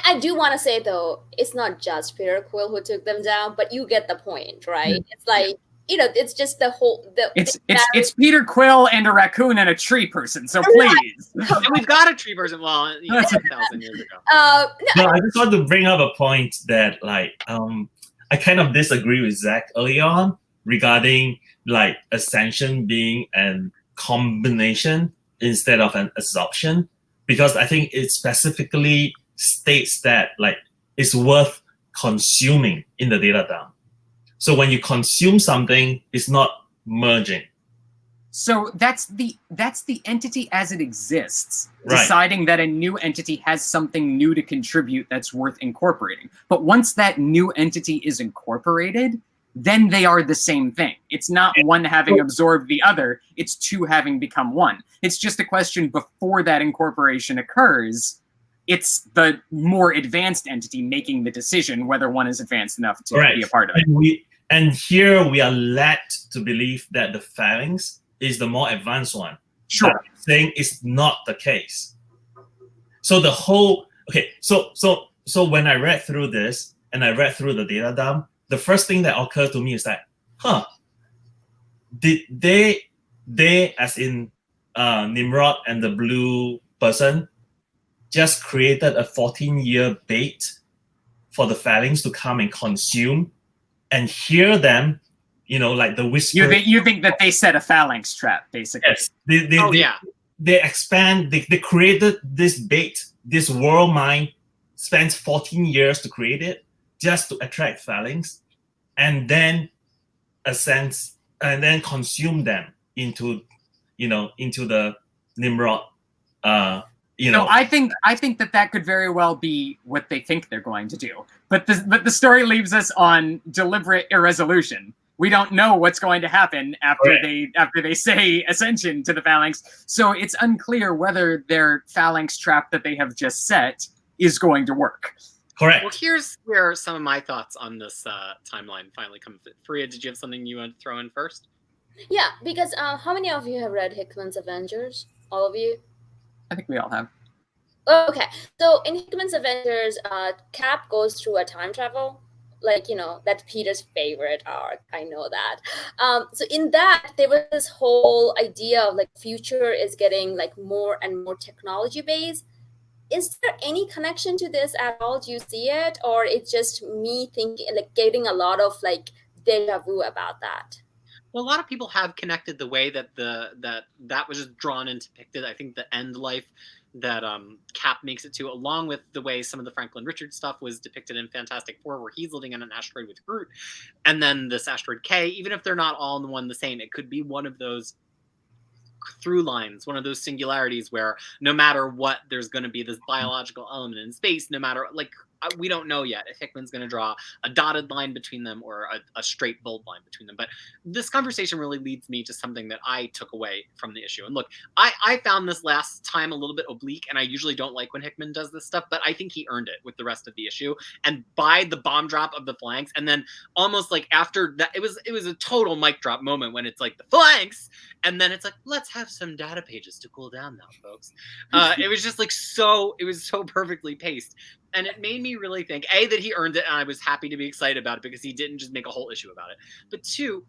I do want to say, though, it's not just Peter Quill who took them down, but you get the point, right? Yeah. It's like, it's just the whole... It's Peter Quill and a raccoon and a tree person, so please. And we've got a tree person, 1,000 years ago. No, I just want to bring up a point that, I kind of disagree with Zach early on regarding, Ascension being a combination instead of an absorption, because I think it specifically states that it's worth consuming in the data dump. So when you consume something, it's not merging. So that's the entity as it exists, Right. deciding that a new entity has something new to contribute that's worth incorporating. But once that new entity is incorporated, then they are the same thing. It's not one having absorbed the other, it's two having become one. It's just a question before that incorporation occurs, it's the more advanced entity making the decision whether one is advanced enough to Right. be a part of it. And here we are led to believe that the phalanx is the more advanced one. Sure. But saying it's not the case. So the whole so when I read through this and I read through the data dump, the first thing that occurred to me is that, did they as in Nimrod and the blue person just created a 14-year bait for the phalanx to come and consume and hear them, like the whisper. You think that they set a phalanx trap, basically? Yes. They expand. They created this bait. This world mind spends 14 years to create it just to attract phalanx, and then consume them into the Nimrod. So I think that could very well be what they think they're going to do. But the story leaves us on deliberate irresolution. We don't know what's going to happen after they say ascension to the phalanx. So it's unclear whether their phalanx trap that they have just set is going to work. Correct. Well, here's where some of my thoughts on this timeline finally come. Freya, did you have something you want to throw in first? Yeah, because how many of you have read Hickman's Avengers? All of you? I think we all have. Okay, so in Hickman's Avengers, Cap goes through a time travel. That's Peter's favorite arc. I know that. So in that, there was this whole idea of future is getting more and more technology based. Is there any connection to this at all? Do you see it, or it's just me thinking, getting a lot of deja vu about that? Well, a lot of people have connected the way that that was drawn and depicted. I think the end life that Cap makes it to, along with the way some of the Franklin Richards stuff was depicted in Fantastic Four, where he's living on an asteroid with Groot, and then this asteroid K. Even if they're not all in one the same, it could be one of those through lines, one of those singularities where no matter what, there's going to be this biological element in space. No matter we don't know yet if Hickman's going to draw a dotted line between them or a straight bold line between them. But this conversation really leads me to something that I took away from the issue. And look, I found this last time a little bit oblique, and I usually don't like when Hickman does this stuff, but I think he earned it with the rest of the issue. And by the bomb drop of the phalanx, and then almost after that, it was a total mic drop moment when it's the phalanx, and then it's let's have some data pages to cool down now, folks. It was just it was so perfectly paced. And it made me really think, A, that he earned it, and I was happy to be excited about it because he didn't just make a whole issue about it. But two,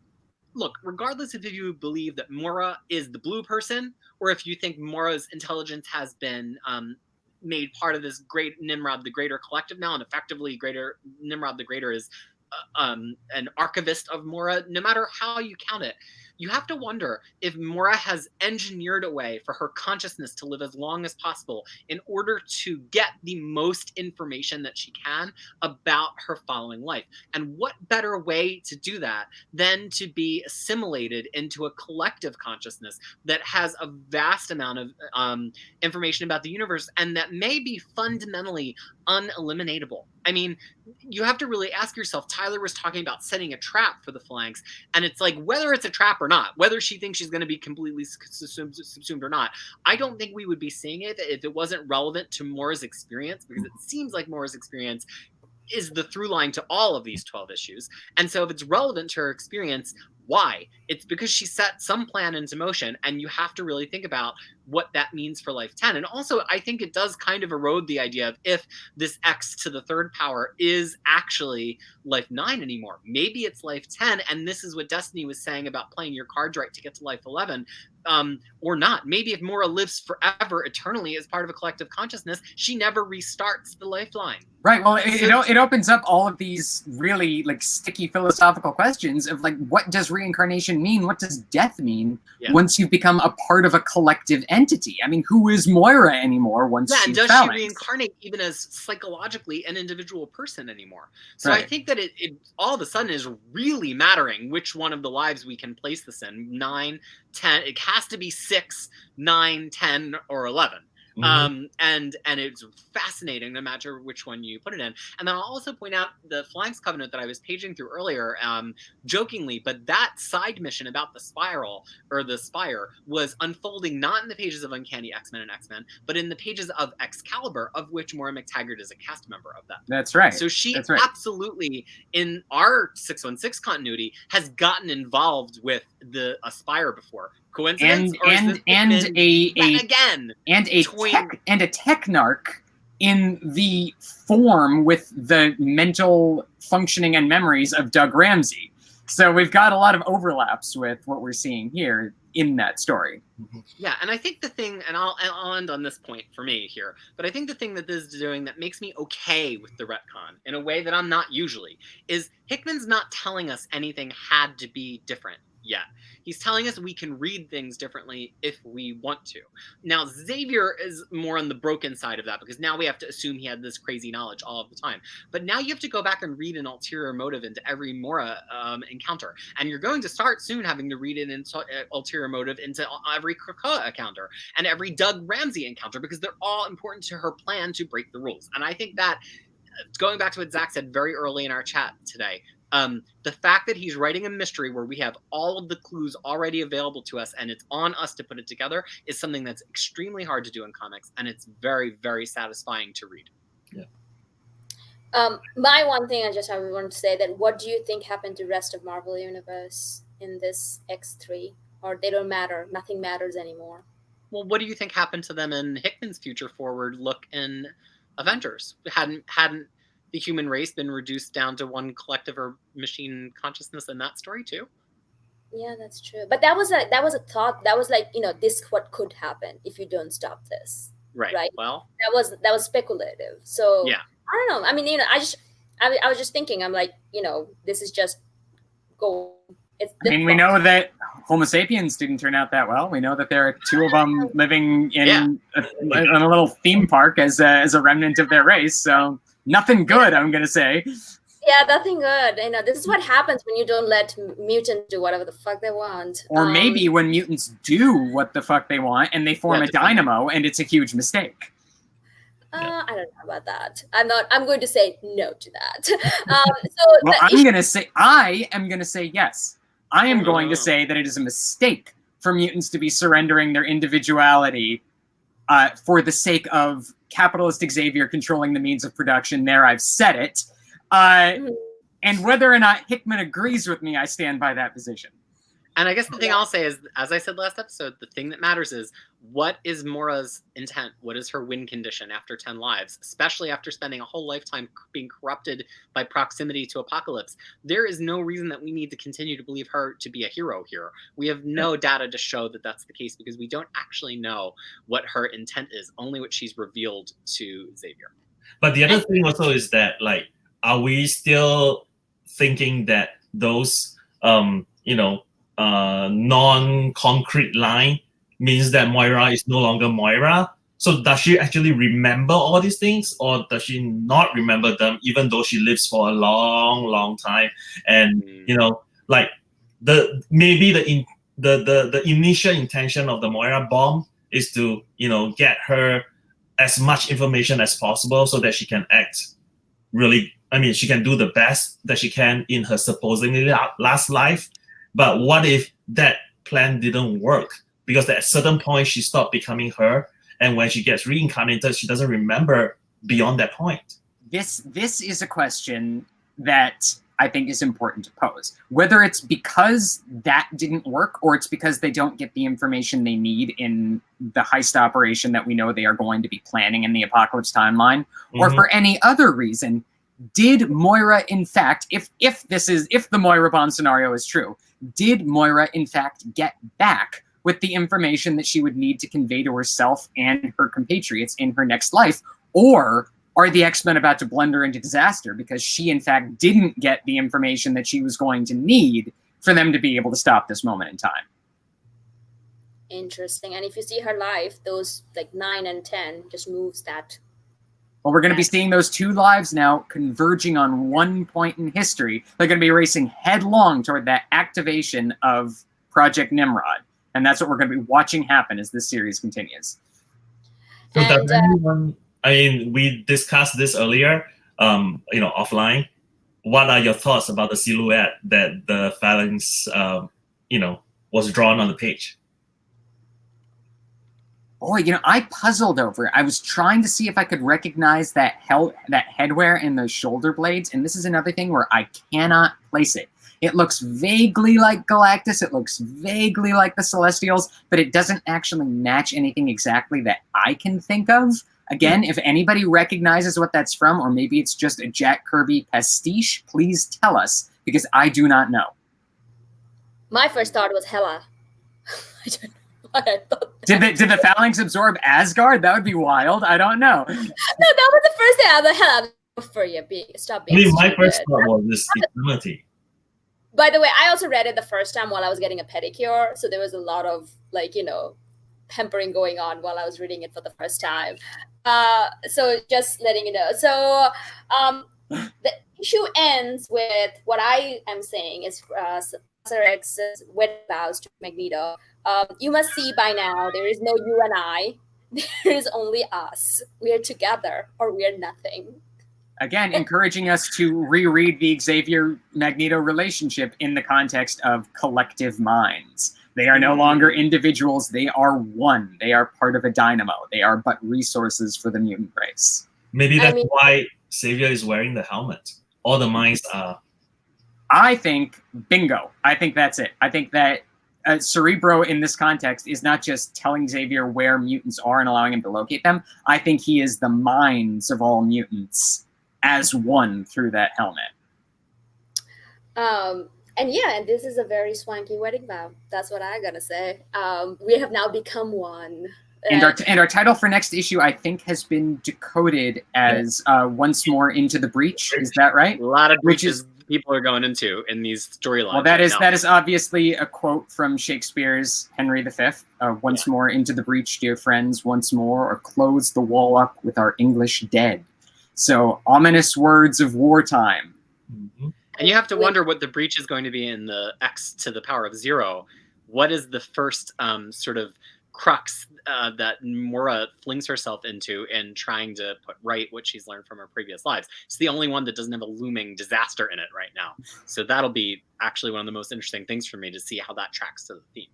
look, regardless if you believe that Mora is the blue person, or if you think Mora's intelligence has been made part of this great Nimrod the Greater collective now, and effectively Nimrod the Greater is an archivist of Mora, no matter how you count it, you have to wonder if Mora has engineered a way for her consciousness to live as long as possible in order to get the most information that she can about her following life. And what better way to do that than to be assimilated into a collective consciousness that has a vast amount of information about the universe and that may be fundamentally uneliminatable. I mean, you have to really ask yourself, Tyler was talking about setting a trap for the phalanx, and it's whether it's a trap or not, whether she thinks she's going to be completely subsumed or not, I don't think we would be seeing it if it wasn't relevant to Mora's experience, because it seems like Mora's experience is the through line to all of these 12 issues. And so if it's relevant to her experience, why? It's because she set some plan into motion, and you have to really think about what that means for Life 10. And also, I think it does kind of erode the idea of if this X to the third power is actually Life 9 anymore. Maybe it's Life 10, and this is what Destiny was saying about playing your cards right to get to Life 11. Or not. Maybe if Mora lives forever, eternally, as part of a collective consciousness, she never restarts the lifeline. Right. Well, it opens up all of these really sticky philosophical questions of what does reincarnation mean? What does death mean Yeah. once you've become a part of a collective entity? I mean, who is Moira anymore once Yeah, she's and does Phalanx? she reincarnate even as psychologically an individual person anymore? So Right. I think that it all of a sudden is really mattering which one of the lives we can place this in. 9, 10, it has to be 6, 9, 10, or 11. Mhm. And it's fascinating no matter which one you put it in. And then I'll also point out the Phalanx Covenant that I was paging through earlier, jokingly, but that side mission about the spiral or the spire was unfolding not in the pages of Uncanny X-Men and X-Men, but in the pages of Excalibur, of which Moira McTaggart is a cast member of that. That's right. So she That's right. absolutely, in our 616 continuity, has gotten involved with a spire before. Coincidence? Or is this Hickman again? And a Toying- technarch in the form with the mental functioning and memories of Doug Ramsey. So we've got a lot of overlaps with what we're seeing here in that story. Yeah, and I think the thing, and I'll end on this point for me here, but I think the thing that this is doing that makes me okay with the retcon in a way that I'm not usually is Hickman's not telling us anything had to be different yet. He's telling us we can read things differently if we want to. Now, Xavier is more on the broken side of that because now we have to assume he had this crazy knowledge all of the time. But now you have to go back and read an ulterior motive into every Moira encounter. And you're going to start soon having to read an ulterior motive into every Krakoa encounter and every Doug Ramsey encounter because they're all important to her plan to break the rules. And I think that, going back to what Zach said very early in our chat today, the fact that he's writing a mystery where we have all of the clues already available to us and it's on us to put it together is something that's extremely hard to do in comics, and it's very, very satisfying to read. Yeah. My one thing I want to say that what do you think happened to the rest of Marvel Universe in this X3? Or they don't matter, nothing matters anymore? Well, what do you think happened to them in Hickman's future forward look in Avengers? Hadn't the human race been reduced down to one collective or machine consciousness in that story too? Yeah, that's true. But that was a thought. That was like, this what could happen if you don't stop this. Right. Well, that was speculative. So yeah. I don't know. I mean, I was just thinking. I'm like, this is just go. I mean, we know that Homo sapiens didn't turn out that well. We know that there are 2 of them living in a little theme park as a remnant of their race. So nothing good, I'm gonna say. Yeah, nothing good. This is what happens when you don't let mutants do whatever the fuck they want. Or maybe when mutants do what the fuck they want and they form a dynamo and it's a huge mistake. I don't know about that. I'm going to say no to that. I am gonna say yes. I am going to say that it is a mistake for mutants to be surrendering their individuality for the sake of capitalist Xavier controlling the means of production. There, I've said it. And whether or not Hickman agrees with me, I stand by that position. And I guess the thing I'll say is, as I said last episode, the thing that matters is what is Moira's intent? What is her win condition after 10 lives? Especially after spending a whole lifetime being corrupted by proximity to Apocalypse. There is no reason that we need to continue to believe her to be a hero here. We have no data to show that that's the case because we don't actually know what her intent is, only what she's revealed to Xavier. But the other thing also is that, like, are we still thinking that those, non-concrete line means that Moira is no longer Moira? So does she actually remember all these things, or does she not remember them, even though she lives for a long, long time? And the initial intention of the Moira bomb is to get her as much information as possible so that she can act really. I mean, she can do the best that she can in her supposedly last life. But what if that plan didn't work? Because at a certain point, she stopped becoming her. And when she gets reincarnated, she doesn't remember beyond that point. This is a question that I think is important to pose. Whether it's because that didn't work or it's because they don't get the information they need in the heist operation that we know they are going to be planning in the Apocalypse timeline, or for any other reason, did Moira, in fact, if the Moira bomb scenario is true, did Moira, in fact, get back with the information that she would need to convey to herself and her compatriots in her next life? Or are the X-Men about to blunder into disaster because she, in fact, didn't get the information that she was going to need for them to be able to stop this moment in time. Interesting. And if you see her life, those like 9 and 10 just moves that. Well, we're going to be seeing those two lives now converging on one point in history. They're going to be racing headlong toward that activation of Project Nimrod. And that's what we're going to be watching happen as this series continues. So And, does anyone, I mean, we discussed this earlier, offline. What are your thoughts about the silhouette that the phalanx, was drawn on the page? Boy, I puzzled over it. I was trying to see if I could recognize that headwear and those shoulder blades, and this is another thing where I cannot place it. It looks vaguely like Galactus, it looks vaguely like the Celestials, but it doesn't actually match anything exactly that I can think of. Again, if anybody recognizes what that's from, or maybe it's just a Jack Kirby pastiche, please tell us, because I do not know. my first thought was Hela. I don't know why I thought Did the Phalanx absorb Asgard? That would be wild. I don't know. No, that was the first thing I was like, Hela, for you. Stop I being mean, my stupid. first thought was this eternity. By the way, I also read it the first time while I was getting a pedicure, so there was a lot of pampering going on while I was reading it for the first time. So just letting you know. So the issue ends with what I am saying is Professor X's wedding vows to Magneto. You must see by now there is no you and I. There is only us. We are together or we are nothing. Again, encouraging us to reread the Xavier-Magneto relationship in the context of collective minds. They are no longer individuals. They are one. They are part of a dynamo. They are but resources for the mutant race. Maybe that's why Xavier is wearing the helmet. All the minds are... I think, bingo. I think that's it. I think that Cerebro in this context is not just telling Xavier where mutants are and allowing him to locate them. I think he is the minds of all mutants as one through that helmet. And this is a very swanky wedding vow. That's what I gotta say. We have now become one. And our title for next issue, I think, has been decoded as Once More Into the Breach. Is that right? A lot of breaches people are going into in these storylines. Well, that is obviously a quote from Shakespeare's Henry V. Once more into the breach, dear friends, once more, or close the wall up with our English dead. So, ominous words of wartime. Mm-hmm. And you have to wonder what the breach is going to be in the X to the power of 0. What is the first sort of crux that Mora flings herself into in trying to put right what she's learned from her previous lives? It's the only one that doesn't have a looming disaster in it right now. So that'll be actually one of the most interesting things for me to see how that tracks to the theme.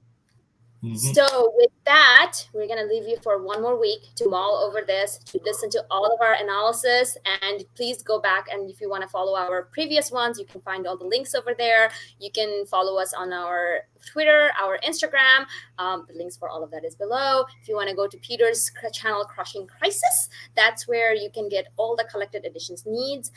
Mm-hmm. So with that, we're going to leave you for one more week to mull over this, to listen to all of our analysis, and please go back, and if you want to follow our previous ones, you can find all the links over there. You can follow us on our Twitter, our Instagram. The links for all of that is below. If you want to go to Peter's channel, Crushing Crisis, that's where you can get all the collected editions needs.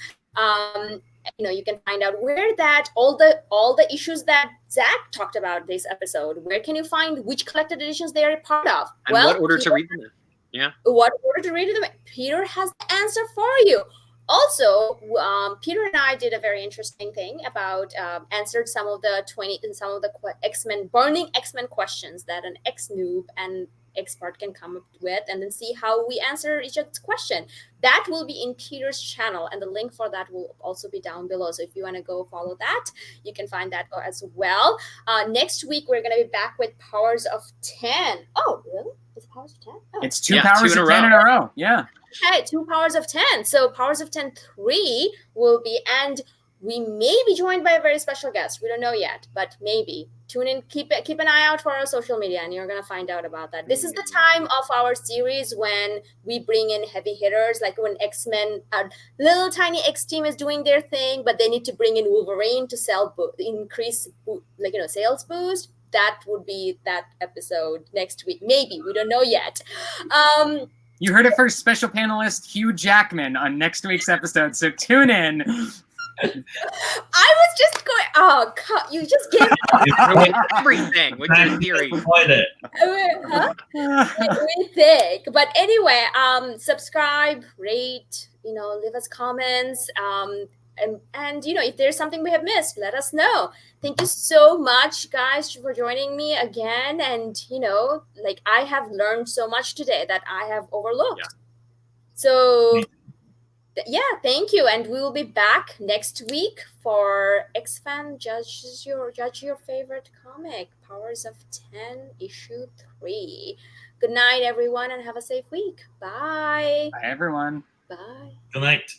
You can find out where that all the issues that Zach talked about this episode. Where can you find which collected editions they are a part of? And what order to read them in? Yeah. What order to read them in? Peter has the answer for you. Also, Peter and I did a very interesting thing about answered some of the X-Men burning X-Men questions that an X-noob and expert can come up with, and then see how we answer each other's question. That will be in Peter's channel, and the link for that will also be down below. So if you want to go follow that, you can find that as well. Next week, we're going to be back with Powers of 10. Oh, really? Is it Powers of 10? Oh. It's two Powers of 10 in a row. Yeah. Okay, 2 Powers of 10. So Powers of 10 3 will be, and we may be joined by a very special guest. We don't know yet, but maybe. Tune in, keep an eye out for our social media, and you're going to find out about that. This is the time of our series when we bring in heavy hitters, like when X-Men, little tiny X team is doing their thing, but they need to bring in Wolverine to increase sales boost. That would be that episode next week. Maybe. We don't know yet. You heard it first, special panelist Hugh Jackman on next week's episode, so tune in. I was just going. Oh, you just gave everything with your theory. We think, but anyway, subscribe, rate, leave us comments. And if there's something we have missed, let us know. Thank you so much, guys, for joining me again. And I have learned so much today that I have overlooked. Yeah. So thank you. And we will be back next week for X-Men Judge your favorite comic, Powers of 10, issue 3. Good night, everyone, and have a safe week. Bye. Bye, everyone. Bye. Good night.